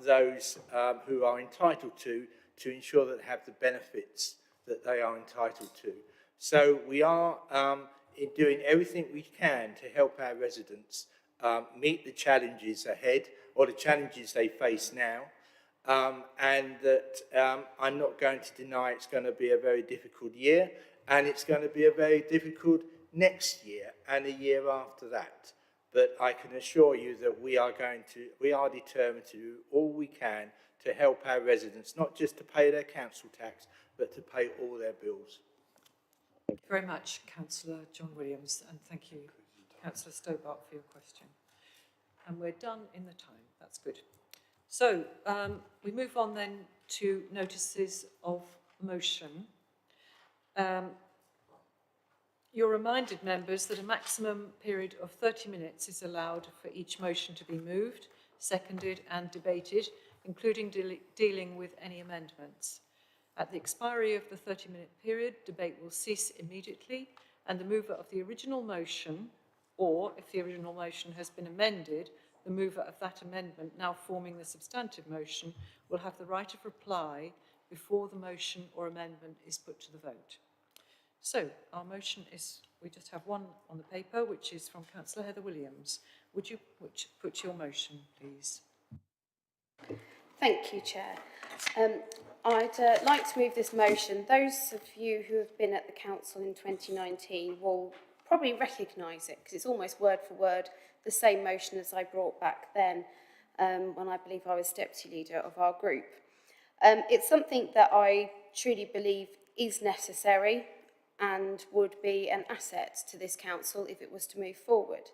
those who are entitled to ensure that they have the benefits that they are entitled to. So we are doing everything we can to help our residents meet the challenges ahead, or the challenges they face now, and that I'm not going to deny it's going to be a very difficult year, and it's going to be a very difficult next year and a year after that. But I can assure you that we are determined to do all we can to help our residents, not just to pay their council tax, but to pay all their bills. Thank you very much, Councillor John Williams, and thank you, Councillor Stobart, for your question. And we're done in the time. That's good. So we move on then to notices of motion. You're reminded, members, that a maximum period of 30 minutes is allowed for each motion to be moved, seconded and debated, including dealing with any amendments. At the expiry of the 30-minute period, debate will cease immediately, and the mover of the original motion, or if the original motion has been amended, the mover of that amendment, now forming the substantive motion, will have the right of reply before the motion or amendment is put to the vote. So, our motion is, we just have one on the paper, which is from Councillor Heather Williams. Would you put your motion, please? Thank you, Chair. I'd like to move this motion. Those of you who have been at the Council in 2019 will probably recognise it, because it's almost word for word the same motion as I brought back then, when I believe I was Deputy Leader of our group. It's something that I truly believe is necessary and would be an asset to this council if it was to move forward.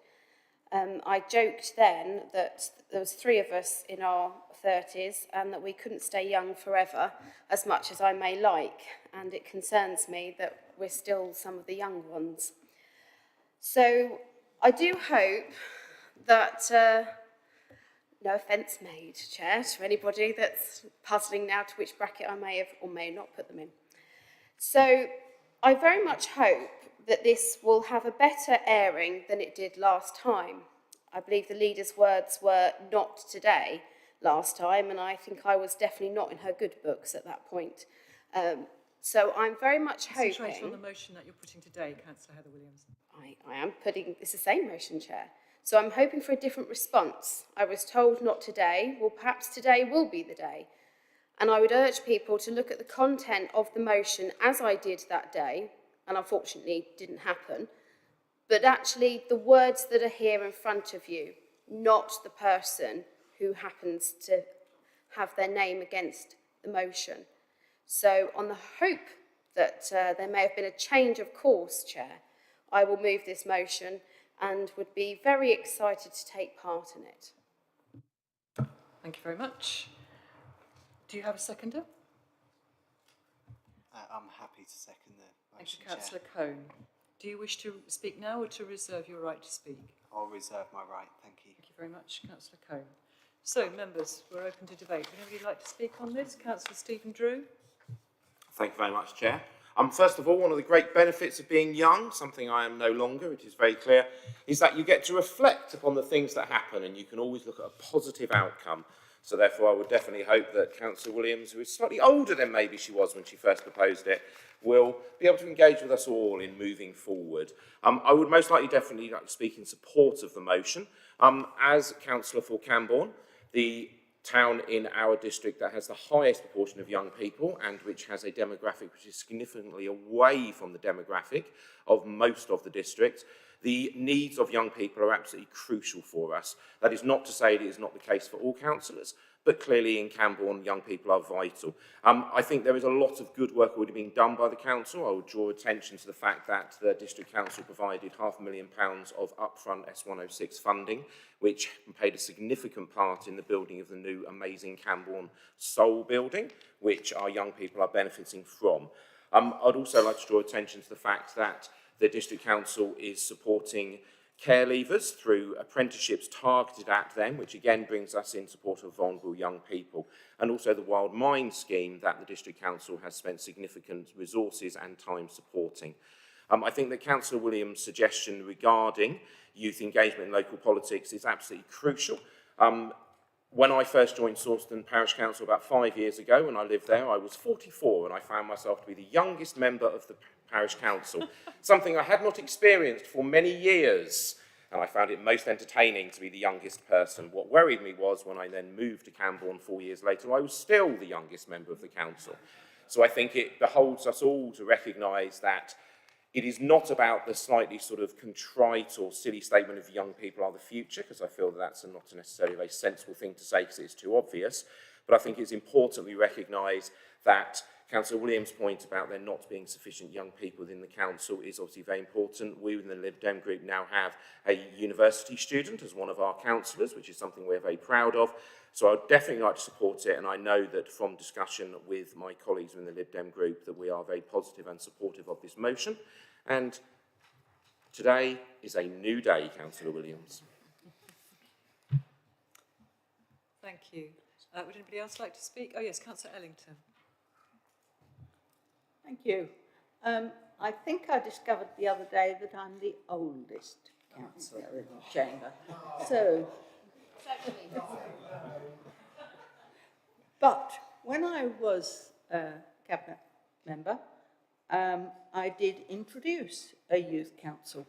I joked then that there was 3 of us in our 30s and that we couldn't stay young forever, as much as I may like, and it concerns me that we're still some of the young ones. So I do hope that, no offence made, Chair, to anybody that's puzzling now to which bracket I may have or may not put them in. So I very much hope that this will have a better airing than it did last time. I believe the leader's words were "not today" last time, and I think I was definitely not in her good books at that point. So I'm very much hoping... Concentrate on the motion that you're putting today, Councillor Heather Williams. I am putting, it's the same motion, Chair. So I'm hoping for a different response. I was told not today. Well, perhaps today will be the day. And I would urge people to look at the content of the motion as I did that day, and unfortunately didn't happen, but actually the words that are here in front of you, not the person who happens to have their name against the motion. So on the hope that there may have been a change of course, Chair, I will move this motion and would be very excited to take part in it. Thank you very much. Do you have a seconder? I'm happy to second the motion, Thank you, Councillor Cone. Do you wish to speak now or to reserve your right to speak? I'll reserve my right, thank you. Thank you very much, Councillor Cone. So, members, we're open to debate. Would anybody like to speak on this? Councillor Stephen Drew. Thank you very much, Chair. First of all, one of the great benefits of being young, something I am no longer, it is very clear, is that you get to reflect upon the things that happen and you can always look at a positive outcome. So therefore, I would definitely hope that Councillor Williams, who is slightly older than maybe she was when she first proposed it, will be able to engage with us all in moving forward. I would most likely definitely like to speak in support of the motion. As Councillor for Camborne, the town in our district that has the highest proportion of young people and which has a demographic which is significantly away from the demographic of most of the district, the needs of young people are absolutely crucial for us. That is not to say it is not the case for all councillors, but clearly in Camborne, young people are vital. I think there is a lot of good work already being done by the council. I would draw attention to the fact that the district council provided £500,000 of upfront S106 funding, which played a significant part in the building of the new amazing Camborne Soul building, which our young people are benefiting from. I'd also like to draw attention to the fact that the district council is supporting care leavers through apprenticeships targeted at them, which again brings us in support of vulnerable young people, and also the Wild Mind scheme that the district council has spent significant resources and time supporting. I think that Councillor Williams' suggestion regarding youth engagement in local politics is absolutely crucial. When I first joined Sawston Parish Council about 5 years ago, when I lived there, I was 44 and I found myself to be the youngest member of the Parish Council, something I had not experienced for many years. And I found it most entertaining to be the youngest person. What worried me was when I then moved to Camborne 4 years later, I was still the youngest member of the council. So I think it beholds us all to recognise that it is not about the slightly sort of contrite or silly statement of young people are the future, because I feel that that's not necessarily a very sensible thing to say because it's too obvious. But I think it's important we recognise that Councillor Williams' point about there not being sufficient young people within the council is obviously very important. We within the Lib Dem group now have a university student as one of our councillors, which is something we're very proud of. So I'd definitely like to support it, and I know that from discussion with my colleagues in the Lib Dem group that we are very positive and supportive of this motion. And today is a new day, Councillor Williams. Thank you. Would anybody else like to speak? Oh yes, Councillor Ellington. Thank you. I think I discovered the other day that I'm the oldest councillor in the chamber. So, but when I was a cabinet member, I did introduce a youth council,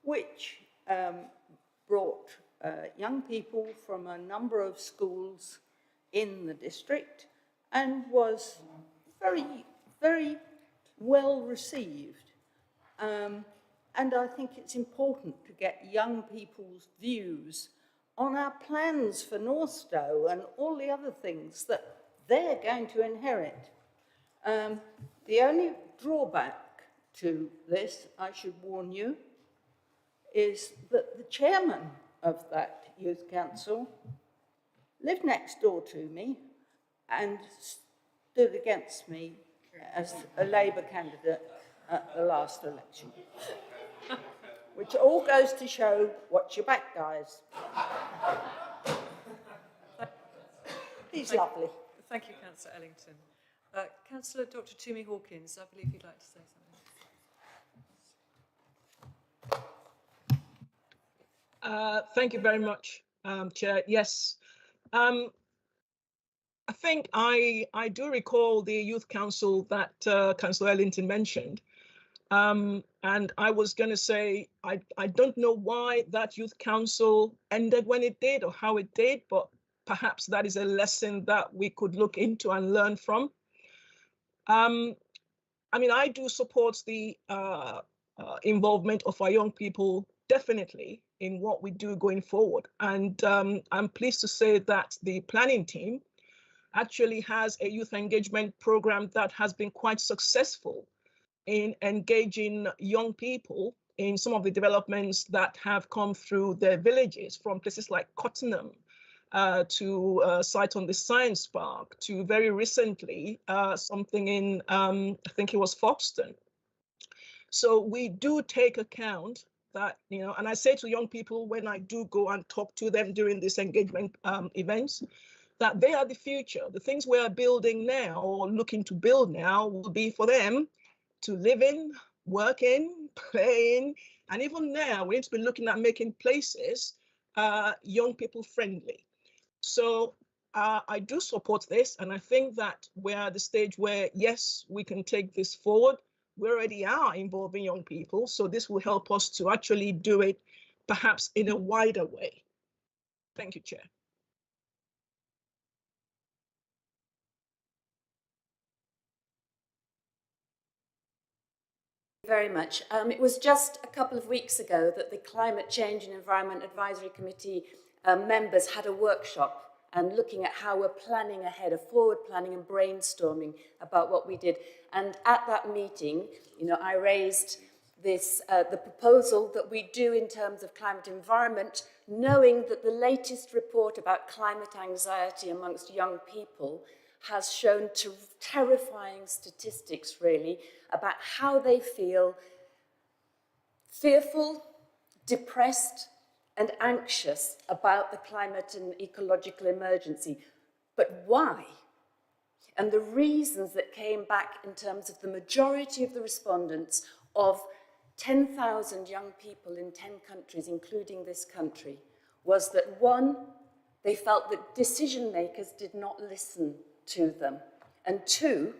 which brought young people from a number of schools in the district and was very well received. And I think it's important to get young people's views on our plans for Northstowe and all the other things that they're going to inherit. The only drawback to this, I should warn you, is that the chairman of that youth council lived next door to me and stood against me as a Labour candidate at the last election. Which all goes to show, watch your back, guys. He's lovely. Thank you, Councillor Ellington. Councillor Dr. Toomey Hawkins, I believe you'd like to say something. Thank you very much, Chair. Yes, I think I do recall the youth council that Councillor Ellington mentioned. And I was going to say, I don't know why that youth council ended when it did or how it did, but perhaps that is a lesson that we could look into and learn from. I mean, I do support the involvement of our young people, definitely, in what we do going forward. And I'm pleased to say that the planning team actually has a youth engagement program that has been quite successful in engaging young people in some of the developments that have come through their villages, from places like Cottenham to site on the Science Park, to very recently something in, I think it was Foxton. So we do take account that, you know, and I say to young people when I do go and talk to them during these engagement events, that they are the future. The things we are building now or looking to build now will be for them to live in, work in, play in, and even now we need to be looking at making places young people friendly. So I do support this, and I think that we're at the stage where, yes, we can take this forward. We already are involving young people, so this will help us to actually do it perhaps in a wider way. Thank you, Chair. Very much. It was just a couple of weeks ago that the Climate Change and Environment Advisory Committee members had a workshop and looking at how we're planning ahead, forward planning and brainstorming about what we did. And at that meeting, you know, I raised this, the proposal that we do in terms of climate environment, knowing that the latest report about climate anxiety amongst young people has shown terrifying statistics, really, about how they feel fearful, depressed, and anxious about the climate and ecological emergency. But why? And the reasons that came back in terms of the majority of the respondents of 10,000 young people in 10 countries, including this country, was that one, they felt that decision makers did not listen to them, and two,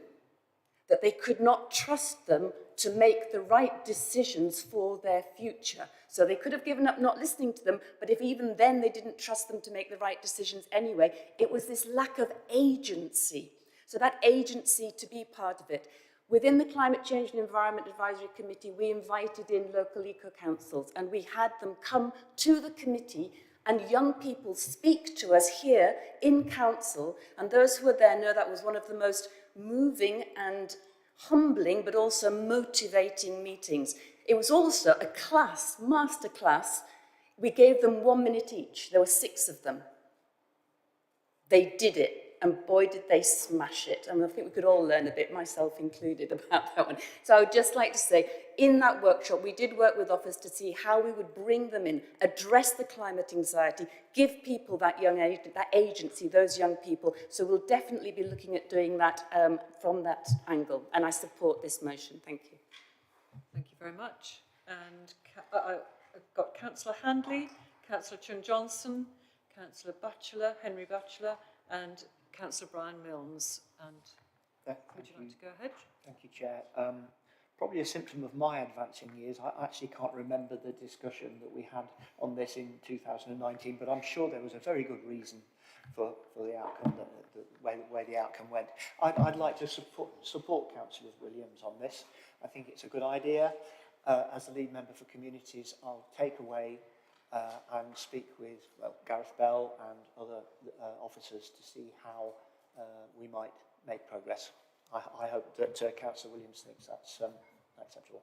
that they could not trust them to make the right decisions for their future. So they could have given up not listening to them, but if even then they didn't trust them to make the right decisions anyway, it was this lack of agency. So that agency to be part of it. Within the Climate Change and Environment Advisory Committee, we invited in local eco-councils, and we had them come to the committee and young people speak to us here in council, and those who were there know that was one of the most moving and humbling but also motivating meetings. It was also a class, master class. We gave them 1 minute each. There were 6 of them. They did it, and boy did they smash it. And I think we could all learn a bit, myself included, about that one. So I would just like to say, in that workshop, we did work with Office to see how we would bring them in, address the climate anxiety, give people that young age, that agency, those young people. So we'll definitely be looking at doing that from that angle. And I support this motion. Thank you. Thank you very much. And I've got Councillor Handley, Councillor Chun-Johnson, Councillor Batchelor, Henry Batchelor, and Councillor Brian Milnes. And would you like to go ahead? Thank you, Chair. Probably a symptom of my advancing years. I actually can't remember the discussion that we had on this in 2019, but I'm sure there was a very good reason for the outcome, the way the outcome went. I'd like to support Councillor Williams on this. I think it's a good idea. As the lead member for communities, I'll take away and speak with Gareth Bell and other officers to see how we might make progress. I hope that Councillor Williams thinks that's acceptable.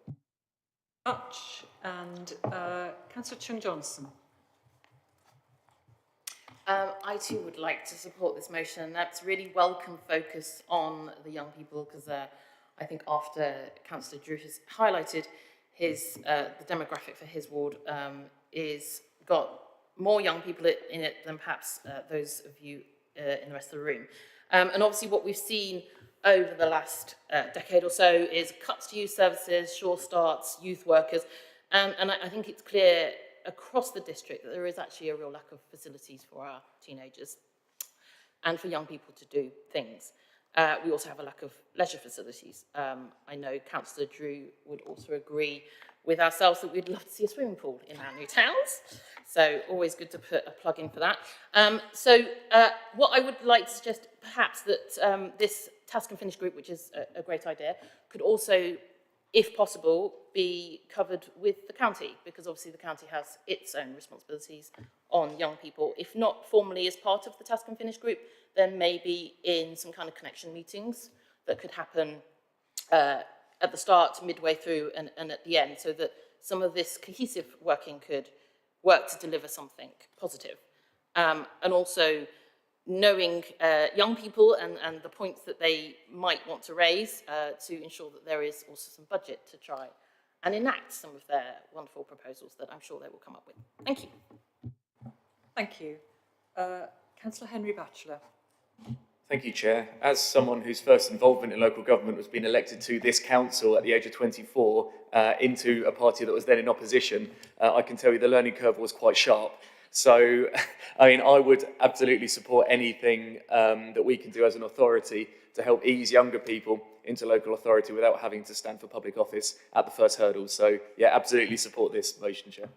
Much. And Councillor Chun-Johnson. I too would like to support this motion. That's really welcome focus on the young people, because I think after Councillor Drew has highlighted his the demographic for his ward is got more young people in it than perhaps those of you in the rest of the room. And obviously what we've seen over the last decade or so is cuts to youth services, sure starts, youth workers, and I think it's clear across the district that there is actually a real lack of facilities for our teenagers and for young people to do things. We also have a lack of leisure facilities. I know Councillor Drew would also agree with ourselves that we'd love to see a swimming pool in our new towns. So always good to put a plug in for that. What I would like to suggest perhaps that this task and finish group, which is a great idea, could also, if possible, be covered with the county, because obviously the county has its own responsibilities on young people. If not formally as part of the task and finish group, then maybe in some kind of connection meetings that could happen at the start, midway through, and at the end, so that some of this cohesive working could work to deliver something positive. And also knowing young people and the points that they might want to raise to ensure that there is also some budget to try and enact some of their wonderful proposals that I'm sure they will come up with. Thank you. Thank you. Councillor Henry Batchelor. Thank you, Chair. As someone whose first involvement in local government was being elected to this council at the age of 24 into a party that was then in opposition, I can tell you the learning curve was quite sharp. So, I mean, I would absolutely support anything that we can do as an authority to help ease younger people into local authority without having to stand for public office at the first hurdle. So, yeah, absolutely support this motion, Chair.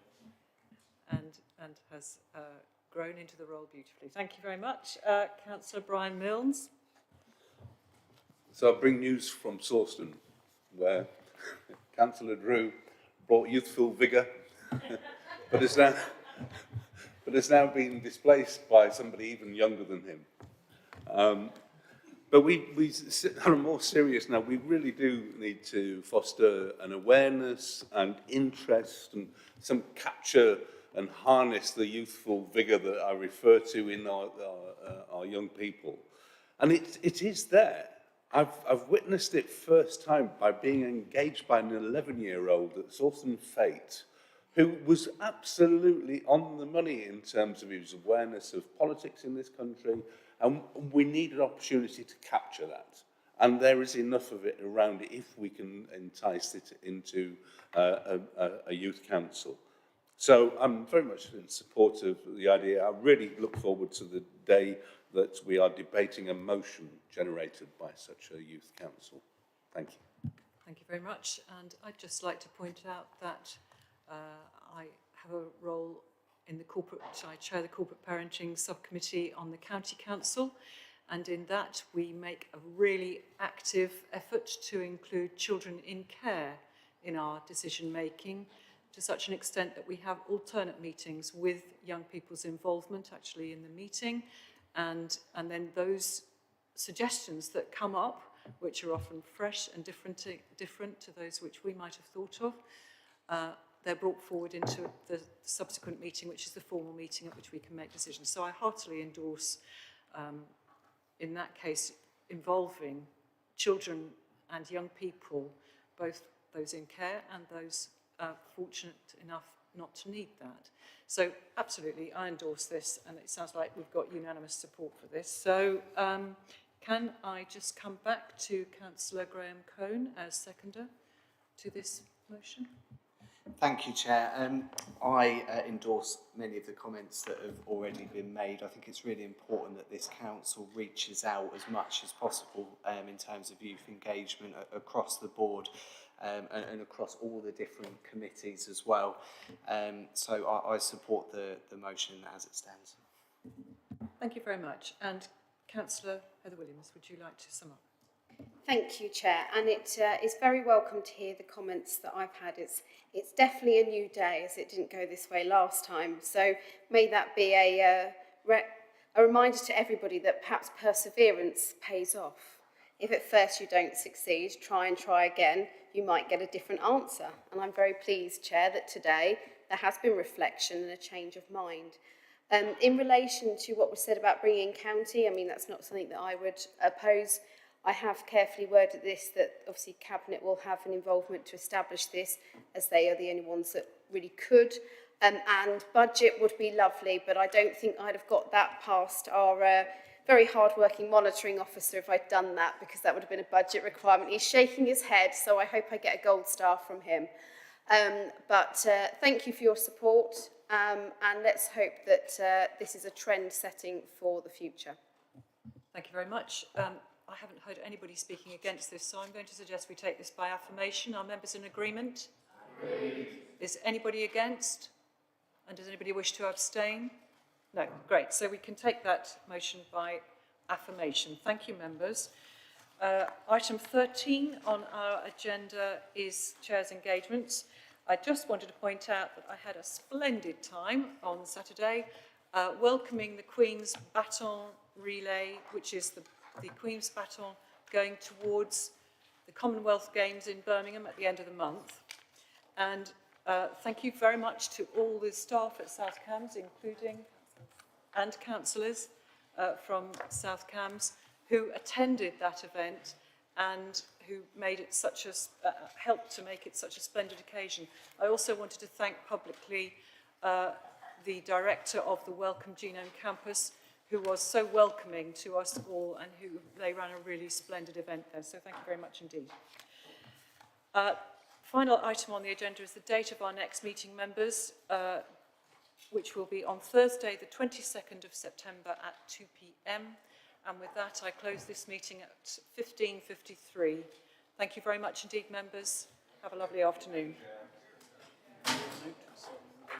And has grown into the role beautifully. Thank you very much. Councillor Brian Milnes. So I bring news from Sawston, where Councillor Drew brought youthful vigour, but it's now been displaced by somebody even younger than him. But we on a more serious note, we really do need to foster an awareness and interest and some capture and harness the youthful vigour that I refer to in our young people. And it is there. I've witnessed it first time by being engaged by an 11-year-old at Sawston Fate, who was absolutely on the money in terms of his awareness of politics in this country, and we need an opportunity to capture that. And there is enough of it around if we can entice it into a youth council. So I'm very much in support of the idea. I really look forward to the day that we are debating a motion generated by such a youth council. Thank you. Thank you very much. And I'd just like to point out that I have a role in the I chair the corporate parenting subcommittee on the county council. And in that, we make a really active effort to include children in care in our decision making, to such an extent that we have alternate meetings with young people's involvement actually in the meeting. And then those suggestions that come up, which are often fresh and different to those which we might have thought of, they're brought forward into the subsequent meeting, which is the formal meeting at which we can make decisions. So I heartily endorse, in that case, involving children and young people, both those in care and those fortunate enough not to need that. So absolutely, I endorse this, and it sounds like we've got unanimous support for this. So can I just come back to Councillor Graham Cohn as seconder to this motion? Thank you, Chair. I endorse many of the comments that have already been made. I think it's really important that this council reaches out as much as possible in terms of youth engagement across the board and across all the different committees as well. So I support the motion as it stands. Thank you very much. And Councillor Heather Williams, would you like to sum up? Thank you, Chair, and it is very welcome to hear the comments that I've had. It's definitely a new day, as it didn't go this way last time. So may that be a reminder to everybody that perhaps perseverance pays off. If at first you don't succeed, try and try again. You might get a different answer. And I'm very pleased, Chair, that today there has been reflection and a change of mind. In relation to what was said about bringing county, I mean, that's not something that I would oppose. I have carefully worded this that obviously Cabinet will have an involvement to establish this, as they are the only ones that really could. And budget would be lovely, but I don't think I'd have got that past our very hard-working monitoring officer if I'd done that, because that would have been a budget requirement. He's shaking his head, so I hope I get a gold star from him. But thank you for your support, and let's hope that this is a trend setting for the future. Thank you very much. I haven't heard anybody speaking against this, so I'm going to suggest we take this by affirmation. Are members in agreement? Agreed. Is anybody against? And does anybody wish to abstain? No, great. So we can take that motion by affirmation. Thank you, members. Item 13 on our agenda is Chair's engagements. I just wanted to point out that I had a splendid time on Saturday welcoming the Queen's Baton Relay, which is the Queen's Baton going towards the Commonwealth Games in Birmingham at the end of the month. And thank you very much to all the staff at South Cambs, including and councillors from South Cambs who attended that event and who made it such a helped to make it such a splendid occasion. I also wanted to thank publicly the director of the Wellcome Genome Campus, who was so welcoming to us all and who they ran a really splendid event there. So thank you very much indeed. Final item on the agenda is the date of our next meeting, members, which will be on Thursday, the 22nd of September at 2 p.m. And with that, I close this meeting at 15:53. Thank you very much indeed, members. Have a lovely afternoon.